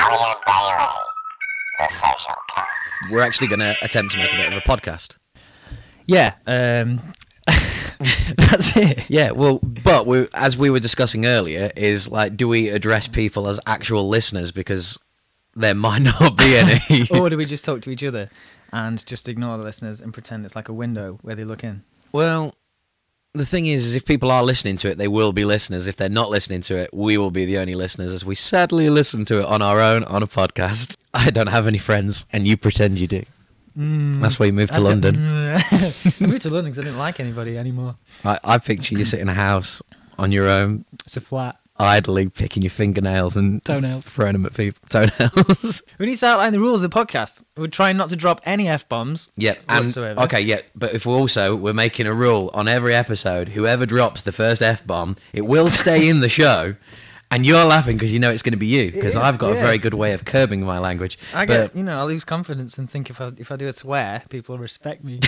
The social cast. We're actually going to attempt to make a bit of a podcast. Yeah, that's it. Yeah, well, but as we were discussing earlier, is like, do we address people as actual listeners because there might not be any? Or do we just talk to each other and just ignore the listeners and pretend it's like a window where they look in? Well, the thing is if people are listening to it, they will be listeners. If they're not listening to it, we will be the only listeners, as we sadly listen to it on our own on a podcast. I don't have any friends, and you pretend you do. That's why you moved to London. I moved to London because I didn't like anybody anymore. I picture you sit in a house on your own, It's a flat. idly picking your fingernails and Toenails. throwing them at people. Toenails. We need to outline the rules of the podcast. We're trying not to drop any F-bombs. Yeah, and whatsoever. okay, yeah, but if we're making a rule on every episode, whoever drops the first F-bomb, it will stay in the show. And you're laughing because you know it's going to be you, because I've got a very good way of curbing my language. I lose confidence and think if I do a swear, people will respect me.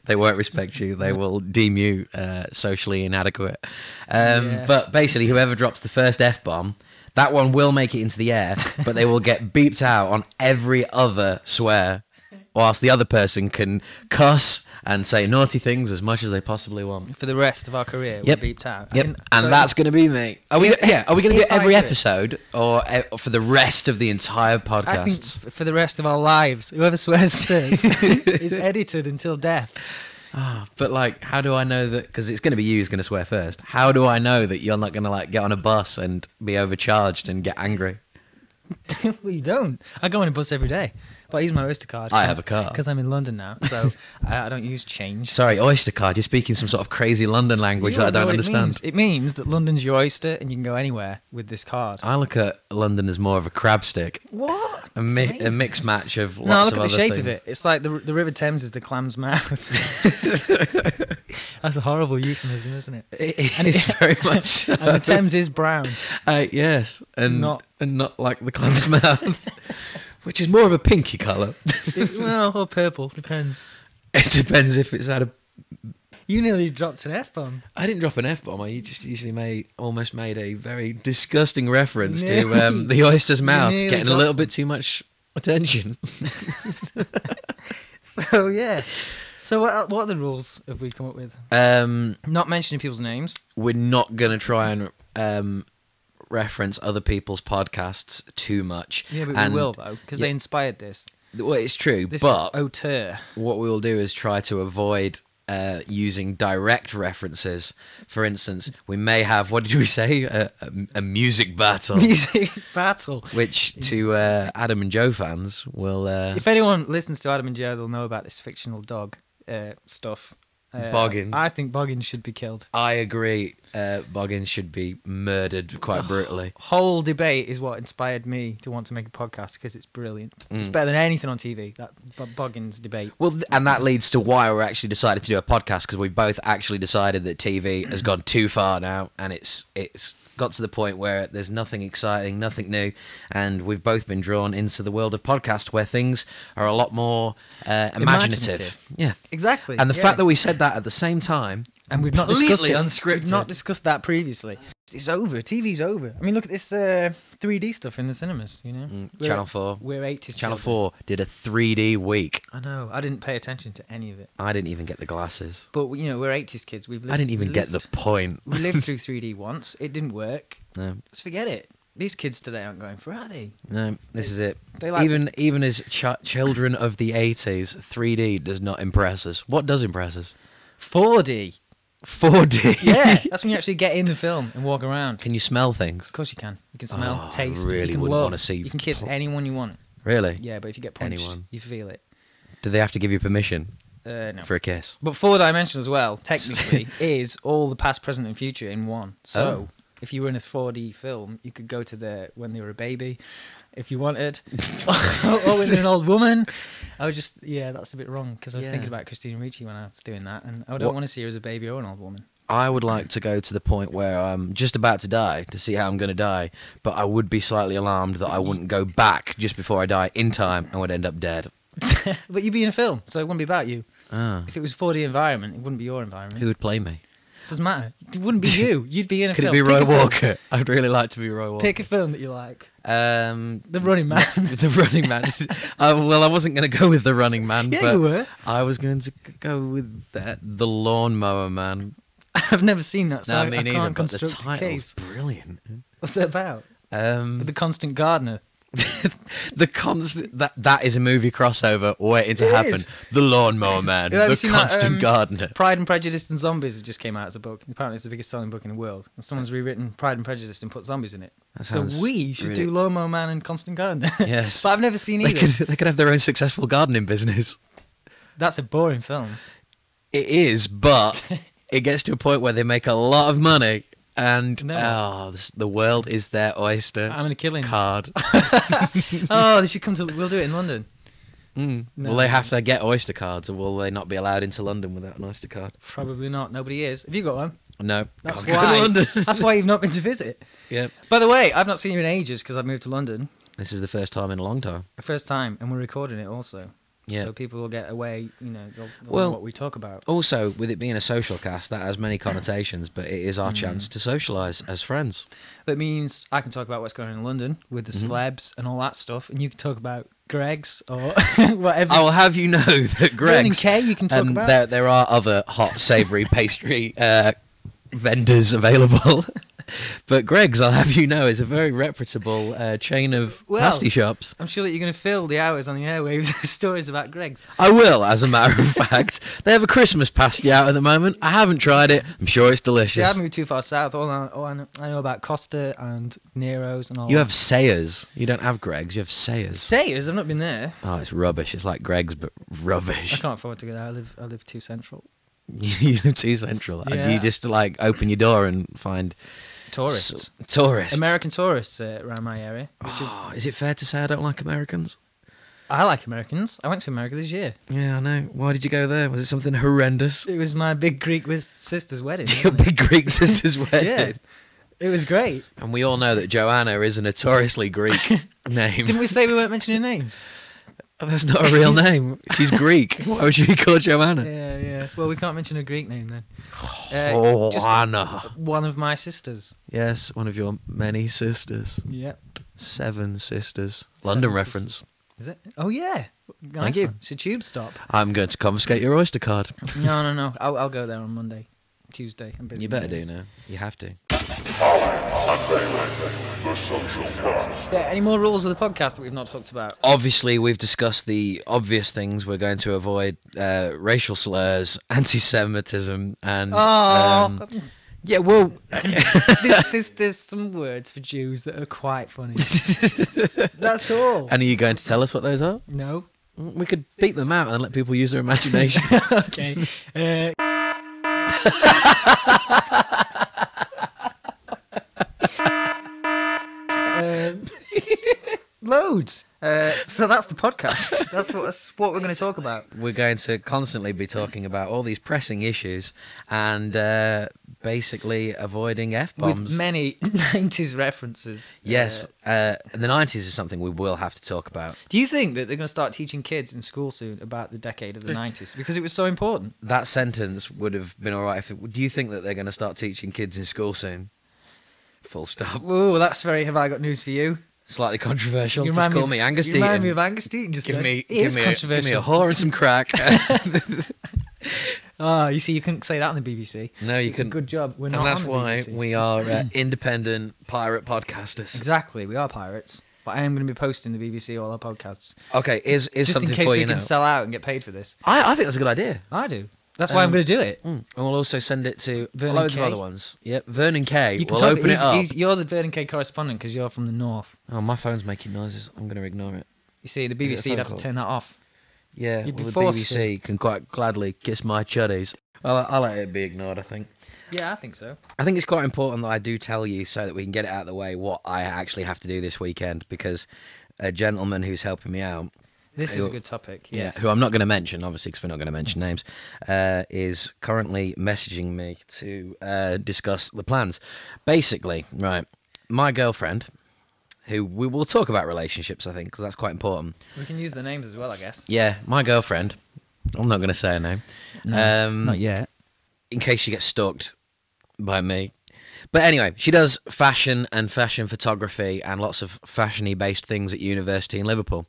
They won't respect you. They will deem you socially inadequate. But basically, whoever drops the first F-bomb, that one will make it into the air, but they will get beeped out on every other swear, whilst the other person can cuss and say naughty things as much as they possibly want. For the rest of our career, Yep. we're beeped out. Yep, and that's going to be me. Are we going to do it every episode, or for the rest of the entire podcast? I think for the rest of our lives, whoever swears first is edited until death. But like, how do I know that? Because it's going to be you who's going to swear first. How do I know that you're not going to like get on a bus and be overcharged and get angry? Well, you don't. I go on a bus every day, but I use my Oyster card. I have a car. Because I'm in London now, so I don't use change. Sorry, Oyster card. You're speaking some sort of crazy London language that I don't understand. It means that London's your oyster and you can go anywhere with this card. I look at London as more of a crab stick. What? A mixed match of lots No, of look at other the shape things. of it. It's like the River Thames is the clam's mouth. That's a horrible euphemism, isn't it? And it's very much so. And the Thames is brown. Yes, and Not- not like the clam's mouth, which is more of a pinky colour. Well, or purple, depends. It depends if it's had a... You nearly dropped an F-bomb. I didn't drop an F-bomb. I just usually almost made a very disgusting reference to the oyster's mouth nearly getting a little bit too much attention. So, yeah. So what are the rules have we come up with? Not mentioning people's names. We're not going to try and reference other people's podcasts too much. Yeah, but we will, though, because they inspired this. Well, it's true, This but is auteur. what we will do is try to avoid using direct references. For instance, we may have, what did we say? A music battle. Music battle. Which to Adam and Joe fans will... If anyone listens to Adam and Joe, they'll know about this fictional dog stuff. Boggins. I think Boggins should be killed. I agree. Boggins should be murdered quite brutally. Whole debate is what inspired me to want to make a podcast because it's brilliant. It's better than anything on TV. That Boggins debate. Well, and that leads to why we're actually decided to do a podcast, because we both actually decided that TV has gone too far now, and it's got to the point where there's nothing exciting, nothing new, and we've both been drawn into the world of podcast where things are a lot more imaginative. Yeah, Exactly. and the fact that we said that at the same time, and we've not discussed it. unscripted. We've not discussed that previously. It's over. TV's over. I mean, look at this 3D stuff in the cinemas. You know, Channel 4. We're 80s. Channel children. 4 did a 3D week. I know. I didn't pay attention to any of it. I didn't even get the glasses. But you know, we're 80s kids. I didn't even get the point. We lived through 3D once. It didn't work. No, Just forget it. These kids today aren't going for, are they? no, this is it. They like even as children of the 80s, 3D does not impress us. What does impress us? 4D. 4D. Yeah, that's when you actually get in the film and walk around. Can you smell things? Of course you can. You can smell, Oh, taste. I really you can wouldn't love. wanna see You can kiss anyone you want. Really? Yeah, but if you get punched, Anyone. you feel it. Do they have to give you permission No. for a kiss? But 4 dimensional as well, technically, is all the past, present, and future in one. So, if you were in a 4D film, you could go to when they were a baby, if you wanted, or when they're an old woman. I was just, that's a bit wrong, because I was thinking about Christina Ricci when I was doing that, and I don't want to see her as a baby or an old woman. I would like to go to the point where I'm just about to die to see how I'm going to die, but I would be slightly alarmed that I wouldn't go back just before I die in time and would end up dead. But you'd be in a film, so it wouldn't be about you. Ah. If it was 4D environment, it wouldn't be your environment. Who would play me? Doesn't matter. It wouldn't be you. You'd be in a Could film. it be Pick Roy a film. Walker? I'd really like to be Roy Walker. Pick a film that you like. The The Running Man. The Running Man. Well, I wasn't going to go with The Running Man, Yeah, but you were. I was going to go with The Lawnmower Man. I've never seen that, so No, I me can't neither, but the construct a title's case. brilliant. What's it about? Um, The Constant Gardener. the constant that is a movie crossover waiting to It happen. is. The Lawnmower Man, Have you The seen that, Constant Gardener. Pride and Prejudice and Zombies just came out as a book. Apparently, it's the biggest selling book in the world. And someone's rewritten Pride and Prejudice and put zombies in it. That So sounds we should really- do Lawnmower Man and Constant Gardener. Yes. But I've never seen They either. could have their own successful gardening business. That's a boring film. It is, but it gets to a point where they make a lot of money, and No. the world is their oyster. I'm gonna kill him. Card. Oh, they should come to. We'll do it in London. Mm. No. Will they have to get oyster cards, or will they not be allowed into London without an oyster card? Probably not. Nobody is. Have you got one? No, That's can't go to why. London. That's why you've not been to visit. Yep. By the way, I've not seen you in ages because I've moved to London. This is the first time in a long time. First time, and we're recording it also. Yeah. So people will get away. They'll Well- know what we talk about. Also, with it being a social cast, that has many connotations, but it is our chance to socialise as friends. That means I can talk about what's going on in London with the celebs and all that stuff, and you can talk about Greg's or whatever. I will have you know that Vernon Greg's Kay, you can talk and about. there are other hot savoury pastry vendors available. But Greg's, I'll have you know, is a very reputable chain of Well, pasty shops. I'm sure that you're going to fill the hours on the airwaves with stories about Greg's. I will, as a matter of fact. They have a Christmas pasty out at the moment. I haven't tried it. I'm sure it's See, I delicious. haven't moved too far south. All I know about Costa and Nero's and all You that. have Sayers. You don't have Greg's. You have Sayers. Sayers, I've not been there. Oh, it's rubbish. It's like Greg's, but I rubbish. can't afford to go there. I live too central. You live too central. And Yeah. you just like open your door and find Tourists. tourists. American tourists around my area. Oh, is it fair to say I don't like Americans? I like Americans. I went to America this year. Yeah, I know. Why did you go there? Was it something horrendous? It was my big Greek sister's wedding. Your wasn't it? big Greek sister's wedding. Yeah. It was great. And we all know that Joanna is a notoriously Greek name. Didn't we say we weren't mentioning names? That's not a real name. She's Greek. Why would she be called Joanna? Yeah, yeah. Well, we can't mention a Greek name then. Just Joanna. one of my sisters. Yes, one of your many sisters. Yep. 7 sisters. London Seven reference. sisters. Is it? Oh yeah. Nice Thank you. one. It's a tube stop. I'm going to confiscate your Oyster card. No. I'll go there on Monday, Tuesday. I'm busy You better Monday. do now. You have to. The social cast. Yeah, any more rules of the podcast that we've not talked about? Obviously, we've discussed the obvious things. We're going to avoid racial slurs, anti-Semitism, and yeah. Well, There's some words for Jews that are quite funny. That's all. and are you going to tell us what those are? No. We could beat them out and let people use their imagination. Okay. Loads. So that's the podcast. That's what we're going to talk about. We're going to constantly be talking about all these pressing issues and basically avoiding F-bombs. With many 90s references. Yes, the 90s is something we will have to talk about. Do you think that they're going to start teaching kids in school soon about the decade of the 90s? Because it was so important. That sentence would have been all right. Do you think that they're going to start teaching kids in school soon? Full stop. Oh, that's very... Have I got news for you? Slightly controversial. You Just remind call me Angus You remind me Deaton. of Angus Deaton just Give then. me, It give is me, give me a controversial. whore and some crack. Oh, you see, you couldn't say that on the BBC. No, you It's couldn't. a good job. We're And not that's on the why BBC. we are independent pirate podcasters. Exactly, we are pirates. But I am going to be posting the BBC all our podcasts. Okay, is Just something in case for we you can now. sell out and get paid for this. I think that's a good idea. I do. That's why I'm going to do it. And we'll also send it to Vernon loads Kay. of other ones. Yep, Vernon Kay. You can We'll talk- open it up. You're the Vernon Kay correspondent because you're from the north. Oh, my phone's making noises. I'm going to ignore it. You see, the Is it a BBC phone would have to call? turn that off. Yeah, You'd be well, the forced to. BBC can quite gladly kiss my chuddies. I'll let it be ignored, I think. Yeah, I think so. I think it's quite important that I do tell you so that we can get it out of the way what I actually have to do this weekend because a gentleman who's helping me out, This is a good topic. Yes. who I'm not going to mention, obviously, because we're not going to mention names, is currently messaging me to discuss the plans. Basically, right, my girlfriend, who we will talk about relationships, I think, because that's quite important. We can use the names as well, I guess. Yeah, my girlfriend, I'm not going to say her name. Not yet. In case she gets stalked by me. But anyway, she does fashion and fashion photography and lots of fashion-y based things at university in Liverpool.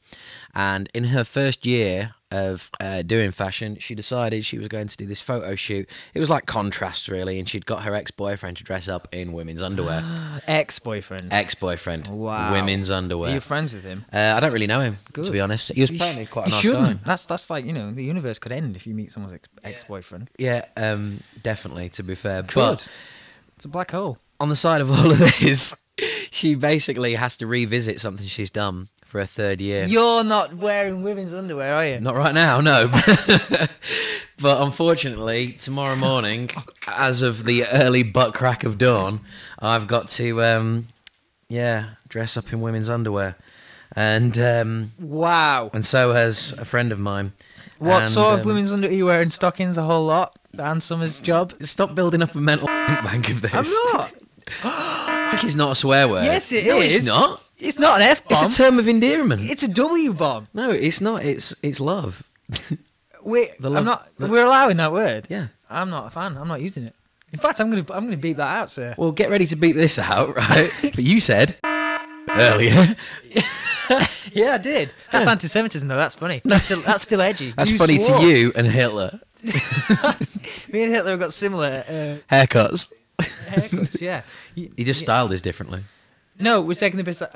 And in her first year of doing fashion, she decided she was going to do this photo shoot. It was like contrasts, really, and she'd got her ex-boyfriend to dress up in women's underwear. Ex-boyfriend. Ex-boyfriend. Wow. Women's underwear. Are you friends with him? I don't really know him, Good. to be honest. He was apparently quite a nice shouldn't. guy. That's like, the universe could end if you meet someone's ex-boyfriend. Yeah, definitely, to be fair. Could. But It's a black hole. on the side of all of this, she basically has to revisit something she's done for her third year. You're not wearing women's underwear, are you? Not right now, no. But unfortunately, tomorrow morning, as of the early butt crack of dawn, I've got to, dress up in women's underwear. And Wow. and so has a friend of mine. What And, sort of women's underwear? Are you wearing stockings a whole lot? And Summer's job? Stop building up a mental bank of this. I'm not. Wank is not a swear word. Yes, it no, is. it's not. It's not an F-bomb. It's a term of endearment. It's a W-bomb. No, it's not. It's love. We're love- allowing that word. Yeah. I'm not a fan. I'm not using it. In fact, I'm gonna beep that out, sir. Well, get ready to beat this out, right? But you said earlier. Yeah, I did. That's anti-Semitism, though. That's funny. That's still edgy. That's You funny swore. to you and Hitler. Me and Hitler have got similar Haircuts. haircuts. Yeah. He just styled his differently. No, we're taking the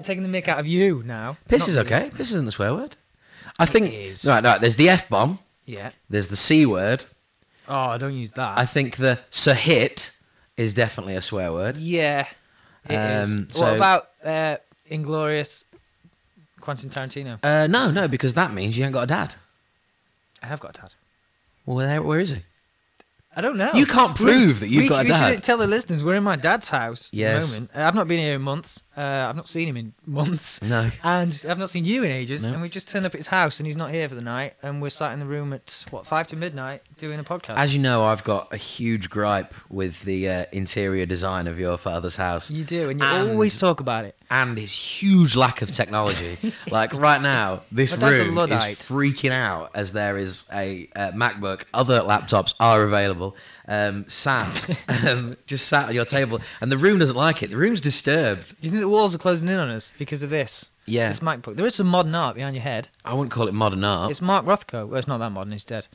taking the mick out of you now. Piss Not is me. okay. Piss isn't a swear word. I think. is. Right. There's the F bomb. Yeah. There's the C word. Oh, don't use that. I think the sahit is definitely a swear word. Yeah. It is. So- What about Inglorious Quentin Tarantino? No, because that means you ain't got a dad. I have got a dad. Well, where is he? I don't know. You can't prove that you've got a We dad. should tell the listeners we're in my dad's house at Yes. the moment. I've not been here in months. I've not seen him in months. No. And I've not seen you in ages. No. And we just turned up at his house and he's not here for the night. And we're sat in the room at, 5 to midnight doing a podcast. As you know, I've got a huge gripe with the interior design of your father's house. You do, and you And- always talk about it. And his huge lack of technology. Like right now, this My dad's a room is Luddite. freaking out as there is a MacBook. Other laptops are available. Just sat on your table, and the room doesn't like it. The room's disturbed. Do you think the walls are closing in on us because of this? Yeah. This MacBook. There is some modern art behind your head. I wouldn't call it modern art. It's Mark Rothko. Well, it's not that modern. He's dead.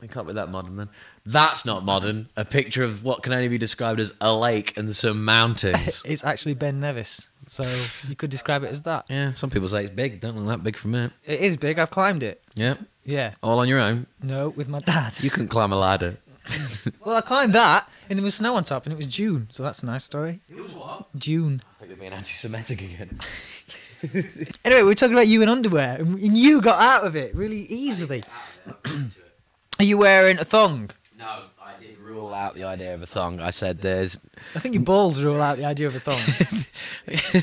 It can't be that modern then. That's not modern. A picture of what can only be described as a lake and some mountains. It's actually Ben Nevis. So you could describe it as that. Yeah, some people say it's big. Don't look that big from it. It is big. I've climbed it. Yeah, Yeah. all on your own. No, with my dad. You couldn't climb a ladder. Well, I climbed that, and there was snow on top, and it was June. So that's a nice story. It was what? June. I think you're being anti-Semitic again. Anyway, we were talking about you in underwear, and you got out of it really easily. Are you wearing a thong? No, I did rule out the idea of a thong. I said there's I think your balls rule out the idea of a thong.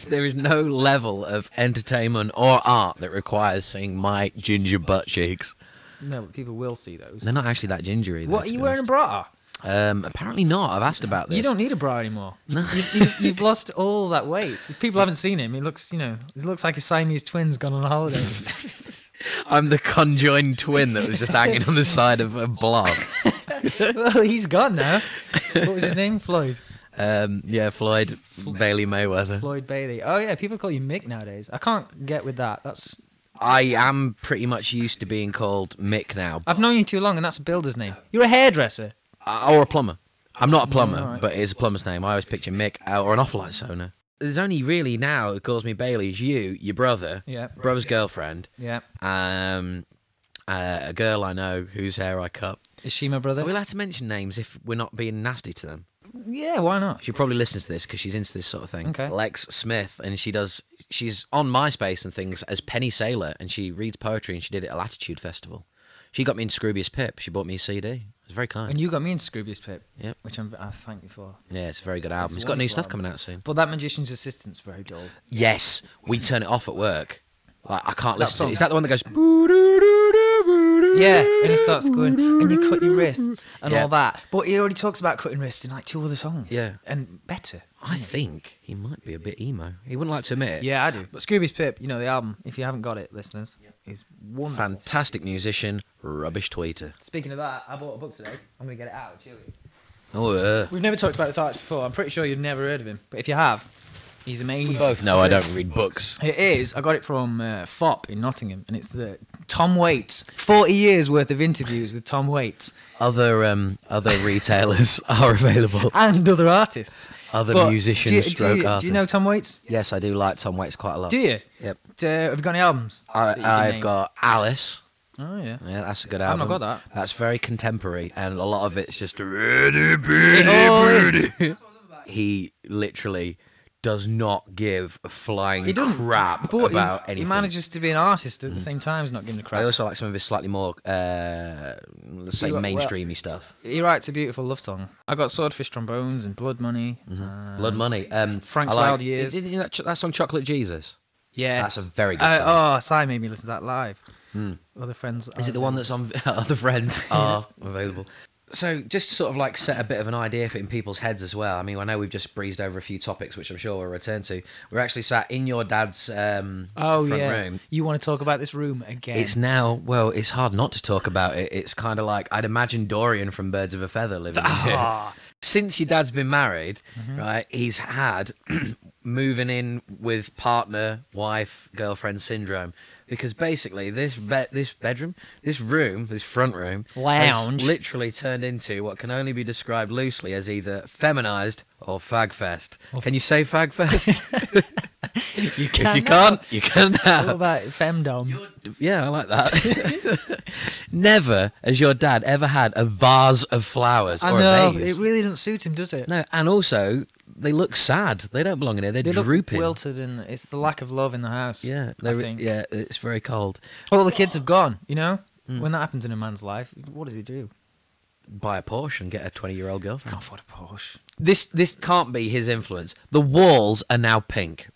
there is no level of entertainment or art that requires seeing my ginger butt cheeks. No, but people will see those. They're not actually that gingery. though, What, are to you be wearing a honest. bra? Apparently not. I've asked about this. You don't need a bra anymore. No. You've lost all that weight. If people haven't seen him, he looks, he looks like a Siamese twins gone on a holiday. I'm the conjoined twin that was just hanging on the side of a blob. Well, he's gone now. What was his name? Floyd. Floyd Bailey Mayweather. Floyd Bailey. Oh yeah, people call you Mick nowadays. I can't get with that. That's I am pretty much used to being called Mick now, I've known you too long, and that's a builder's name. You're a hairdresser. or a plumber. I'm not a plumber, alright. but it's a plumber's name. I always picture Mick or an off-lights owner. There's only really now who calls me Bailey is you, your brother, Yeah. brother's girlfriend, Yeah. a girl I know whose hair I cut. Is she my brother? Are we allowed to mention names if we're not being nasty to them? Yeah. Why not? She probably listens to this because she's into this sort of thing. Okay. Lex Smith, and she's on MySpace and things as Penny Sailor, and she reads poetry, and she did it at Latitude Festival. She got me into Scroobius Pip. She bought me a CD. It was very kind. And you got me into Scroobius Pip. Yep. Which I thank you for. Yeah, it's a very good album. It's It's got new wonderful stuff album. coming out soon. But that Magician's Assistant's very dull. Yes, we turn it off at work. Like I can't That listen to song. it. Is that the one that goes? Yeah, and it starts going, and you cut your wrists and Yeah. all that. But he already talks about cutting wrists in like 2 other songs. Yeah. And better. I think he might be a bit emo. He wouldn't like to admit it. Yeah, I do. But Scroobius Pip, the album, if you haven't got it, listeners, is wonderful. Fantastic musician, rubbish tweeter. Speaking of that, I bought a book today. I'm going to get it out. Chewy. Oh, We've never talked about this artist before. I'm pretty sure you've never heard of him. But if you have, he's amazing. we both know I don't read books. It is. I got it from FOP in Nottingham, and it's the Tom Waits. 40 years worth of interviews with Tom Waits. Other retailers are available. And other artists. Other But musicians, stroke artists. Do you know Tom Waits? Yes, I do like Tom Waits quite a lot. Do you? Yep. Have you got any albums? that you can I've name? got Alice. Oh, yeah. Yeah, that's a good I've album. not got that. That's very contemporary, and a lot of it's just really It He literally does not give a flying He doesn't, crap but about he anything. manages to be an artist at the same time as not giving a crap. I also like some of his slightly more, let's say, mainstreamy stuff. He writes a beautiful love song. I got Swordfish Trombones and Blood Money. Blood Money. Frank I like, Wild Years. Didn't you that song Chocolate Jesus? Yeah. That's a very good song. Oh, Si made me listen to that live. Other friends. Is it the one that's on Other Friends are available? So just to sort of like set a bit of an idea for in people's heads as well. I mean, I know we've just breezed over a few topics, which I'm sure we'll return to. We're actually sat in your dad's front room. You want to talk about this room again? It's now, well, it's hard not to talk about it. It's kind of like, I'd imagine Dorian from Birds of a Feather living in here. Since your dad's been married, right, he's had moving in with partner, wife, girlfriend syndrome. Because basically, this bedroom, this room, this front room, Lounge, has literally turned into what can only be described loosely as either feminized or fagfest. Can you say fagfest? You can. If you can't, you can now. What about femdom? Yeah, I like that. Never has your dad ever had a vase of flowers I or know, a vase. it really doesn't suit him, does it? No, and also they look sad. They don't belong in here. They're They look drooping. wilted, and it's the lack of love in the house. Yeah, I think. yeah, it's very cold. All the kids have gone. You know, when that happens in a man's life, what does he do? Buy a Porsche and get a 20-year-old girlfriend. Can't afford a Porsche. This can't be his influence. The walls are now pink.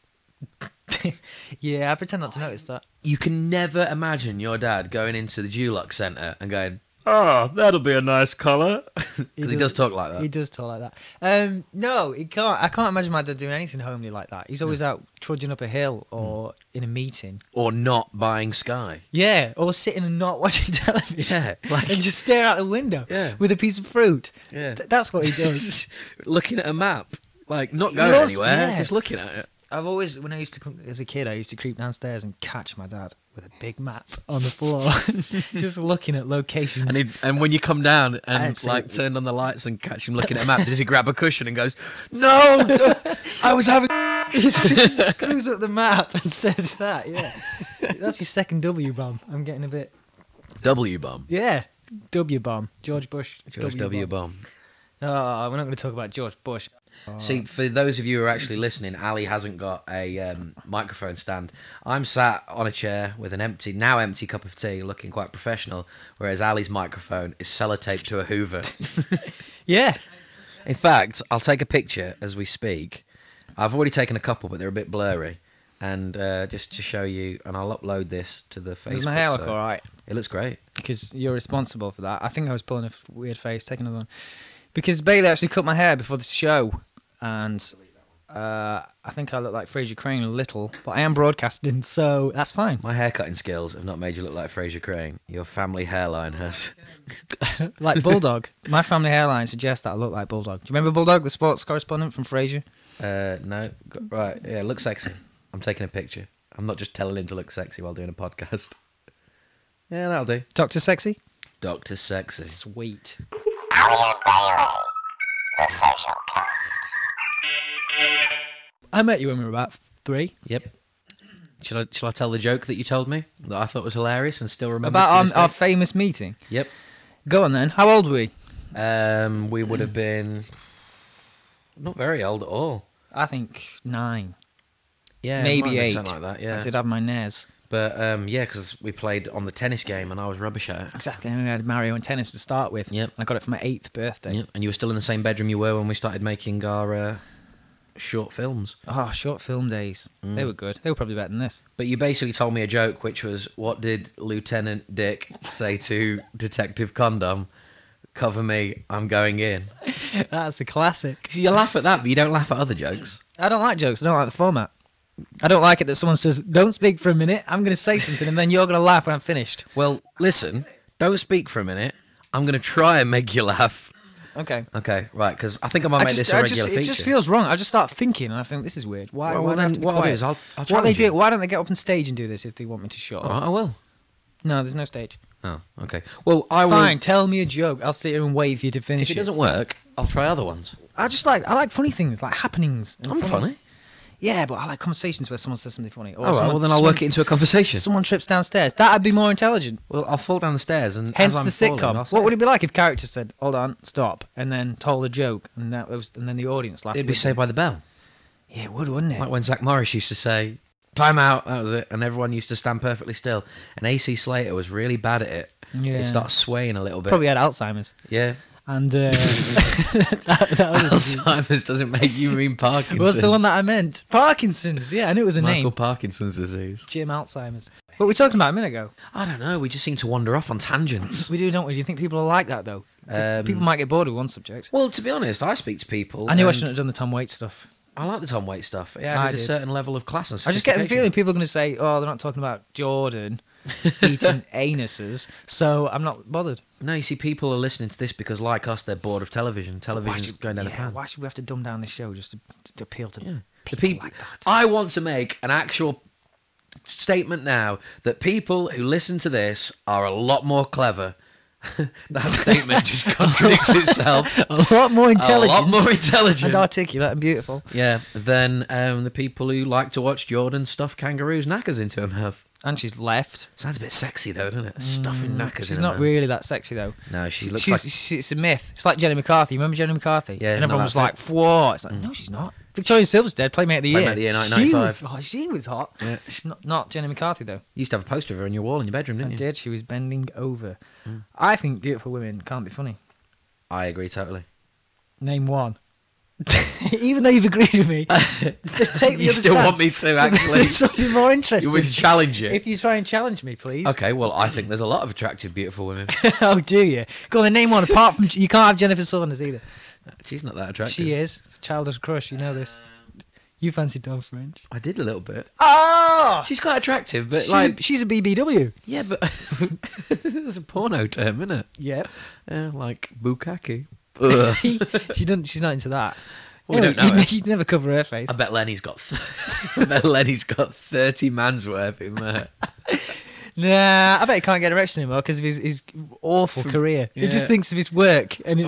Yeah, I pretend not to notice that. You can never imagine your dad going into the Dulux Centre and going, Ah, that'll be a nice colour. because he does talk like that. He does talk like that. No, he can't. I can't imagine my dad doing anything homely like that. He's always out trudging up a hill or in a meeting. Or not buying Sky. Yeah, or sitting and not watching television. Yeah, like and just stare out the window Yeah. with a piece of fruit. Yeah. That's what he does. Looking at a map. Like, not He going loves- anywhere, yeah. just looking at it. I've always, when I used to come as a kid, I used to creep downstairs and catch my dad with a big map on the floor, just looking at locations. And when you come down and I'd say- like turn on the lights and catch him looking at a map, does he grab a cushion and goes, "No, I was having"? He screws up the map and says that. Yeah, that's your second W bomb. I'm getting a bit. W bomb. Yeah, W bomb. George Bush. George W bomb. Oh, we're not going to talk about George Bush. See, for those of you who are actually listening, Ali hasn't got a microphone stand. I'm sat on a chair with an now empty cup of tea, looking quite professional, whereas Ali's microphone is sellotaped to a Hoover. Yeah. In fact, I'll take a picture as we speak. I've already taken a couple, but they're a bit blurry. And just to show you, and I'll upload this to the Facebook. Does my hair look so- all right? It looks great. Because you're responsible for that. I think I was pulling a weird face. Take another one. Because Bailey actually cut my hair before the show, and I think I look like Fraser Crane a little, but I am broadcasting, so that's fine. My haircutting skills have not made you look like Fraser Crane. Your family hairline has. Like Bulldog. My family hairline suggests that I look like Bulldog. Do you remember Bulldog, the sports correspondent from Frasier? No. Right. Yeah, look sexy. I'm taking a picture. I'm not just telling him to look sexy while doing a podcast. Yeah, that'll do. Dr. Sexy? Dr. Sexy. Sweet. I met you when we were about 3. Yep. Shall I tell the joke that you told me that I thought was hilarious and still remember About to this our day? famous meeting. Yep. Go on then. How old were we? We would have been not very old at all. I think 9. Yeah, it Maybe might have been 8. something like that. Yeah. I did have my NES. But yeah, because we played on the tennis game and I was rubbish at it. Exactly. And we had Mario and tennis to start with. Yep. I got it for my 8th birthday. Yep. And you were still in the same bedroom you were when we started making our short films. Oh, short film days. They were good. They were probably better than this. But you basically told me a joke, which was, what did Lieutenant Dick say to Detective Condom? Cover me, I'm going in. That's a classic. So you laugh at that, but you don't laugh at other jokes. I don't like jokes. I don't like the format. I don't like it that someone says, don't speak for a minute, I'm going to say something, and then you're going to laugh when I'm finished. Well, listen, don't speak for a minute. I'm going to try and make you laugh. Okay. Okay, right, because I think I might make this a regular feature. It just feels wrong. I just start thinking, and I think this is weird. Why? Well, then what I'll do is I'll challenge you. Why don't they get up on stage and do this if they want me to shut up? All right, I will. No, there's no stage. Oh, okay. Well, I will. Fine, tell me a joke. I'll sit here and wait for you to finish If it doesn't work, I'll try other ones. I like funny things, like happenings. I'm funny. Yeah, but I like conversations where someone says something funny. Or All right, well then I'll work it into a conversation. Someone trips downstairs. That'd be more intelligent. Well, I'll fall down the stairs and Hence as I'm the falling, sitcom. I'll say What would it it be like if characters said, "Hold on, stop," and then told a joke, and then the audience laughed? It'd be Saved by the Bell. Yeah, it would, wouldn't it? Like when Zach Morris used to say, "Time out," that was it, and everyone used to stand perfectly still. And AC Slater was really bad at it. Yeah. It starts swaying a little bit. Probably had Alzheimer's. Yeah. And that was Alzheimer's doesn't make you mean Parkinson's. What's the one that I meant? Parkinson's. Yeah, I knew it was a Michael name. Parkinson's disease. Jim Alzheimer's. What were we talking about a minute ago? I don't know. We just seem to wander off on tangents. We do, don't we? Do you think people are like that, though? 'Cause people might get bored with one subject. Well, to be honest, I speak to people. I knew I and shouldn't have done the Tom Waits stuff. I like the Tom Waits stuff. It I added a did. certain level of class and I just get the sophistication. feeling people are going to say, oh, they're not talking about Jordan eating anuses, so I'm not bothered. No, you see, people are listening to this because, like us, they're bored of television. Television's going down the pan. Why should we have to dumb down this show just to appeal to The people people. like that? I want to make an actual statement now that people who listen to this are a lot more clever. That statement just contradicts itself. A lot more intelligent. A lot more intelligent. And articulate and beautiful. Yeah, than the people who like to watch Jordan stuff kangaroos' knackers into her mouth. And she's left. Sounds a bit sexy though, doesn't it? Stuffing knackers She's in her not mouth. really that sexy, though. No, she looks It's a myth. It's like Jenny McCarthy. Remember Jenny McCarthy? Yeah, And no, everyone was like, that's "What?" It's like, no, she's not. Victoria Silverstead, Playmate of the Year. Playmate of the Year, 1995. She was hot. Yeah. Not Jenny McCarthy, though. You used to have a poster of her on your wall in your bedroom, I didn't you? did. She was bending over. I think beautiful women can't be funny. I agree totally. Name one. Even though you've agreed with me, take the You other still want stance. me to, actually? There's something more You interesting. would challenge it. If you try and challenge me, please. Okay, well, I think there's a lot of attractive, beautiful women. Oh, do you? Go on, then name one. Apart from you can't have Jennifer Saunders either. She's not that attractive. She is childhood crush. You know this. You fancy Dawn French? I did a little bit. Oh, She's quite attractive, but she's a BBW. yeah, but there's a porno term, isn't it? Yep. Yeah, like bukkake. Ugh. She's not into that. Well, we don't know her. You'd never cover her face. I bet Lenny's got. I bet Lenny's got 30 man's worth in there. Nah, I bet he can't get erection anymore because of his awful career. He just Yeah. thinks of his work and he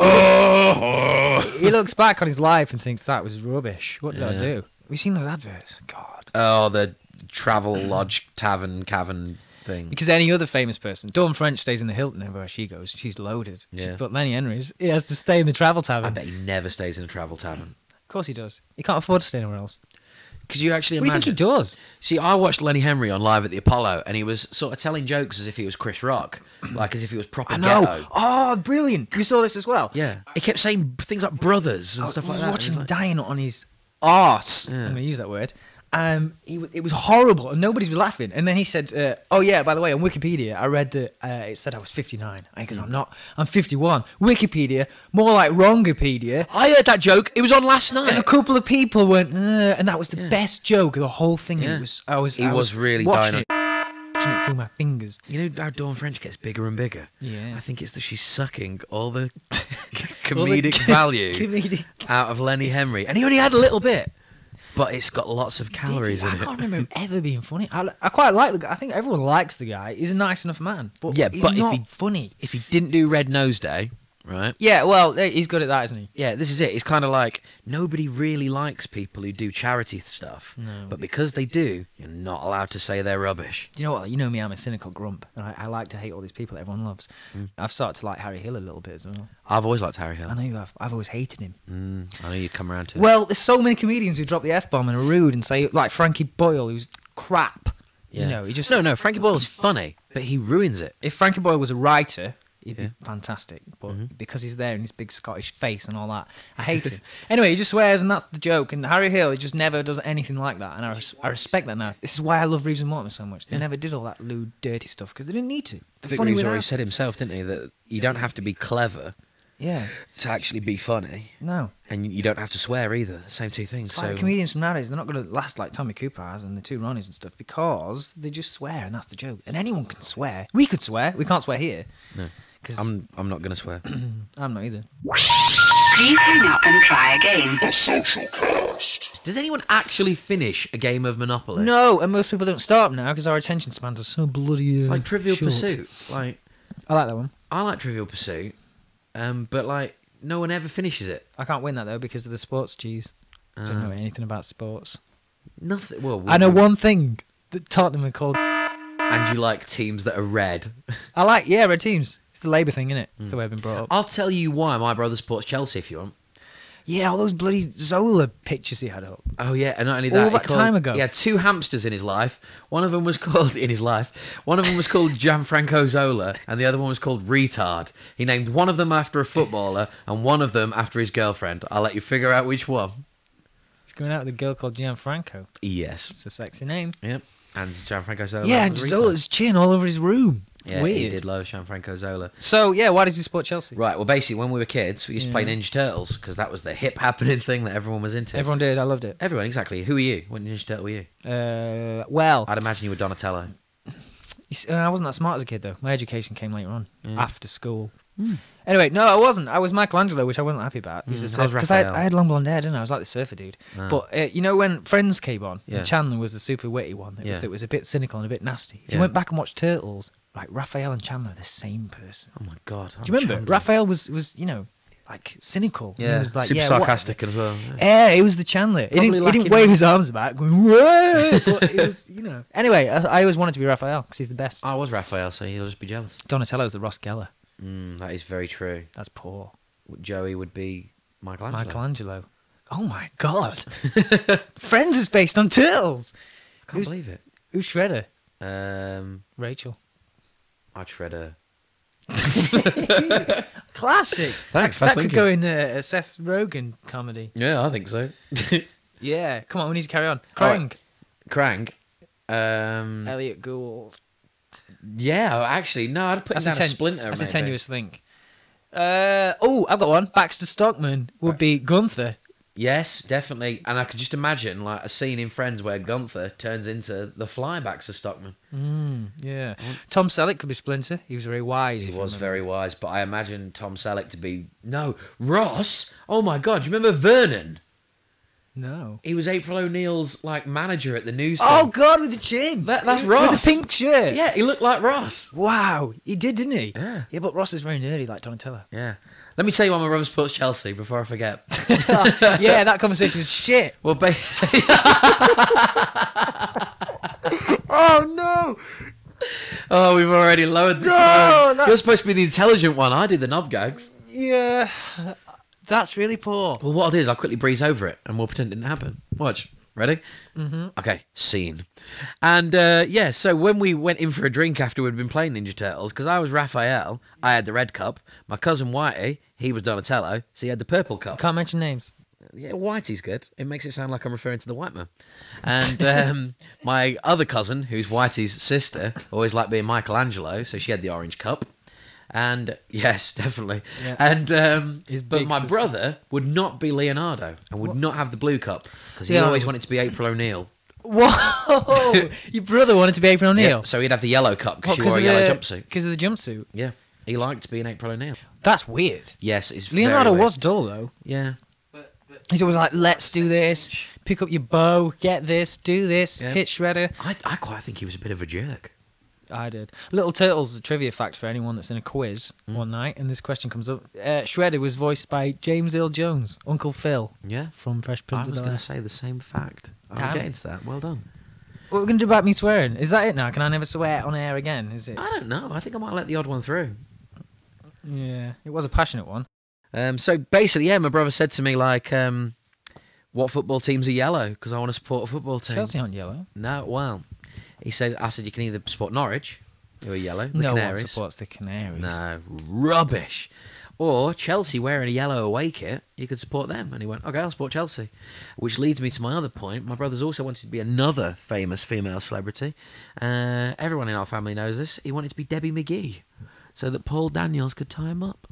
looks back on his life and thinks that was rubbish. What did I Yeah. do? Have you seen those adverts? God. Oh, the travel lodge tavern cavern thing. Because any other famous person, Dawn French stays in the Hilton everywhere she goes. She's loaded. Yeah. But Lenny Henry's, he has to stay in the travel I tavern. bet he never stays in a travel tavern. Of course he does. He can't afford to stay anywhere else. Could you actually What do you imagine? think he does? See, I watched Lenny Henry on Live at the Apollo, and he was sort of telling jokes as if he was Chris Rock, like as if he was proper I know. ghetto. Oh, brilliant. You saw this as well? Yeah, he kept saying things like brothers and I stuff was like that. watching and him it's like- dying on his arse. Yeah. I'm going to use that word. It was horrible, and nobody was laughing. And then he said, "Oh yeah, by the way, on Wikipedia, I read that it said I was 59." And he goes, "I'm not. I'm 51." Wikipedia, more like Wrongopedia. I heard that joke. It was on last And a night. couple of people went, and that was the best joke of the whole thing. And Yeah. it was. I was. He I was really watching dying watching it through my fingers. You know how Dawn French gets bigger and bigger? Yeah. I think it's that she's sucking all the comedic value Comedic. out of Lenny Henry. And he only had a little bit, but it's got lots of calories in I it. can't remember him ever being funny. I quite like the guy. I think everyone likes the guy. He's a nice enough man. But Yeah, he's but if not he- funny. If he didn't do Red Nose Day, right? Yeah, well, he's good at that, isn't he? Yeah, this is it. It's kind of like nobody really likes people who do charity stuff. No. But because they do, you're not allowed to say they're rubbish. Do you know what? You know me, I'm a cynical grump. And I like to hate all these people that everyone loves. Mm. I've started to like Harry Hill a little bit as well. I've always liked Harry Hill. I know you have. I've always hated him. I know you'd come around to it. Well, there's so many comedians who drop the F-bomb and are rude and say, like Frankie Boyle, who's crap. Yeah. You know, he just... No, Frankie Boyle's funny, but he ruins it. If Frankie Boyle was a writer, he'd Yeah. be fantastic. But because he's there in his big Scottish face and all that, I hate him. Anyway, he just swears and that's the joke. And Harry Hill, he just never does anything like that. And I respect that now. This is why I love Reeves and Mortimer so much. They never did all that lewd, dirty stuff because they didn't need to. They're Vic funny Reeves without. already said himself, didn't he, that you don't have to be clever Yeah. to actually be funny, No. and you don't have to swear either. The same two things. It's So like comedians from nowadays, they're not going to last like Tommy Cooper has and the two Ronnies and stuff because they just swear and that's the joke. And anyone can swear. We could swear. We can't swear here. No. 'Cause I'm not going to swear. I'm not either. Please hang up and try again. Does anyone actually finish a game of Monopoly? No, and most people don't start now because our attention spans are so bloody Like Trivial short. Pursuit. Like, I like that one. I like Trivial Pursuit, but like no one ever finishes it. I can't win that though because of the sports cheese. I don't know anything about sports. Nothing. Well, I know one thing that Tottenham are called. And you like teams that are red. I like red teams. It's the Labour thing, isn't it? It's the way I've been brought up. I'll tell you why my brother supports Chelsea if you want. Yeah, all those bloody Zola pictures he had up. Oh yeah, and not only that, All that time ago. He had 2 hamsters in his life. One of them was called Gianfranco Zola, and the other one was called Retard. He named one of them after a footballer and one of them after his girlfriend. I'll let you figure out which one. He's going out with a girl called Gianfranco. Yes. It's a sexy name. Yep. And Gianfranco Zola. Yeah, and was Retard. Zola's chin all over his room. Yeah, Weird. he did love Gianfranco Zola. So, yeah, why does he support Chelsea? Right, well, basically, when we were kids, we used to play Ninja Turtles because that was the hip happening thing that everyone was into. Everyone did. I loved it. Everyone, exactly. Who were you? What Ninja Turtle were you? Well, I'd imagine you were Donatello. I wasn't that smart as a kid, though. My education came later on, after school. Anyway, no, I wasn't. I was Michelangelo, which I wasn't happy about. He was a surfer. Because I had long blonde hair, didn't I? I was like the surfer dude. But, you know, when Friends came on, and Chandler was the super witty one, that was a bit cynical and a bit nasty. If you went back and watched Turtles, like, Raphael and Chandler are the same person. Oh, my God. Do you remember? Raphael was, you know, like, cynical. Yeah, he was like, super sarcastic as well. Yeah, he was the Chandler. He didn't wave his arms back, going, whoa! But it was, you know. Anyway, I always wanted to be Raphael, because he's the best. I was Raphael, so you'll just be jealous. Donatello's the Ross Geller. That is very true. That's poor. Joey would be Michelangelo. Michelangelo. Oh my God. Friends is based on Turtles. I can't believe it. Who's Shredder? I'd Rachel. Shredder. Classic. Thanks, That fast could thinking. go in a Seth Rogen comedy. Yeah, I think so. Yeah. Come on, we need to carry on. All Krang. Krang. Elliot Gould. Yeah, actually, no, I'd put him down a Splinter. That's maybe. a tenuous link. I've got one. Baxter Stockman would be Gunther. Yes, definitely. And I could just imagine like a scene in Friends where Gunther turns into the Flybacks of Stockman. Yeah. Tom Selleck could be Splinter. He was very wise. He was very wise, but I imagine Tom Selleck to be... No, Ross? Oh my God, do you remember Vernon? No. He was April O'Neil's like manager at the news Oh thing. God, with the chin. That's Ross. With the pink shirt. Yeah, he looked like Ross. Wow, he did, didn't he? Yeah. Yeah, but Ross is very nerdy, like Donatello. Yeah. Let me tell you why my brother supports Chelsea before I forget. Yeah, that conversation was shit. Well, Oh no! Oh, we've already lowered the tone. You're supposed to be the intelligent one. I did the knob gags. Yeah, that's really poor. Well, what I'll do is I'll quickly breeze over it and we'll pretend it didn't happen. Watch. Ready? Mm-hmm. Okay, scene. And yeah, so when we went in for a drink after we'd been playing Ninja Turtles, because I was Raphael, I had the red cup. My cousin Whitey, he was Donatello, so he had the purple cup. Can't mention names. Yeah, Whitey's good. It makes it sound like I'm referring to the white man. And my other cousin, who's Whitey's sister, always liked being Michelangelo, so she had the orange cup. And yes, definitely. Yeah. And but big my sister. brother would not be Leonardo and would not have the blue cup because he always wanted to be April O'Neil. Whoa! Your brother wanted to be April O'Neil. Yeah, so he'd have the yellow cup because she wore a yellow jumpsuit. Because of the jumpsuit. Yeah, he liked being April O'Neil. That's weird. Yes, it's Leonardo very weird. was dull though. Yeah. He's always like, let's do this, pick up your bow, get this, do this, hit Shredder. I quite think he was a bit of a jerk. I did. Little Turtles is a trivia fact for anyone that's in a quiz one night, and this question comes up. Shredder was voiced by James Earl Jones, Uncle Phil. Yeah. From Fresh Prince I of was going Bel-Air. to say the same fact. I'll Damn. get into that. Well done. What are we going to do about me swearing? Is that it now? Can I never swear on air again? Is it? I don't know. I think I might let the odd one through. Yeah. It was a passionate one. So basically, yeah, my brother said to me, like, what football teams are yellow? Because I want to support a football team. Chelsea aren't yellow. No, well, I said you can either support Norwich, who are yellow, the No Canaries. one supports the Canaries. No, rubbish. Or Chelsea wearing a yellow away kit, you could support them. And he went, okay, I'll support Chelsea. Which leads me to my other point. My brother's also wanted to be another famous female celebrity. Everyone in our family knows this. He wanted to be Debbie McGee so that Paul Daniels could tie him up.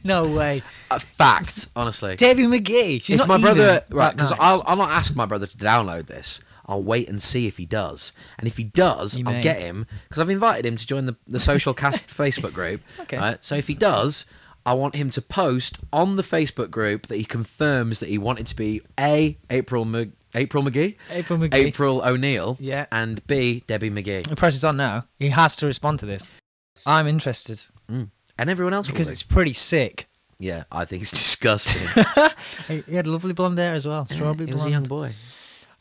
No way. A fact, honestly. Debbie McGee. She's If not my even brother, that right? Because nice. I'll not ask my brother to download this. I'll wait and see if he does. And if he does, You I'll may. get him, because I've invited him to join the Social Cast Facebook group. Okay. Right? So if he does, I want him to post on the Facebook group that he confirms that he wanted to be A, April McGee, April McGee. April O'Neil, Yeah. and B, Debbie McGee. The pressure's on now. He has to respond to this. I'm interested And everyone else because will be. it's pretty sick. Yeah, I think it's disgusting. He had lovely blonde hair as well, strawberry He was blonde. a young boy.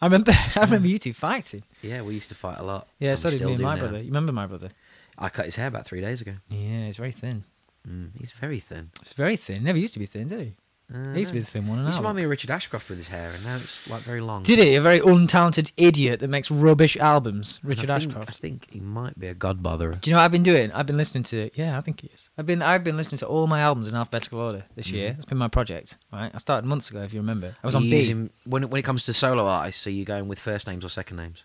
I remember you two fighting. Yeah, we used to fight a lot. Yeah, And so we did still me and do my now. brother. You remember my brother? I cut his hair about 3 days ago. Yeah, he's very thin. He's very thin. He's very thin. Never used to be thin, did he? He used to be the thin one. He And used to now. remind me of Richard Ashcroft with his hair, and now it's like very long. Did he? A very untalented idiot that makes rubbish albums, And Richard I think, Ashcroft. I think he might be a god botherer. Do you know what I've been doing? I've been listening to. Yeah, I think he is. I've been listening to all my albums in alphabetical order this year. That's been my project. Right, I started months ago, if you remember. I was on You B. use him- when it comes to solo artists, are you going with first names or second names?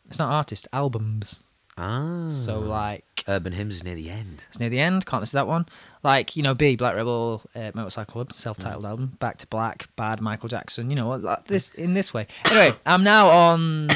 It's not artist, albums. Ah. So like, Urban Hymns is near the end. it's near the end. Can't listen to that one. Like, you know, B, Black Rebel, Motorcycle Club, self-titled album. Back to Black, Bad, Michael Jackson. You know, like this in this way. Anyway, I'm now on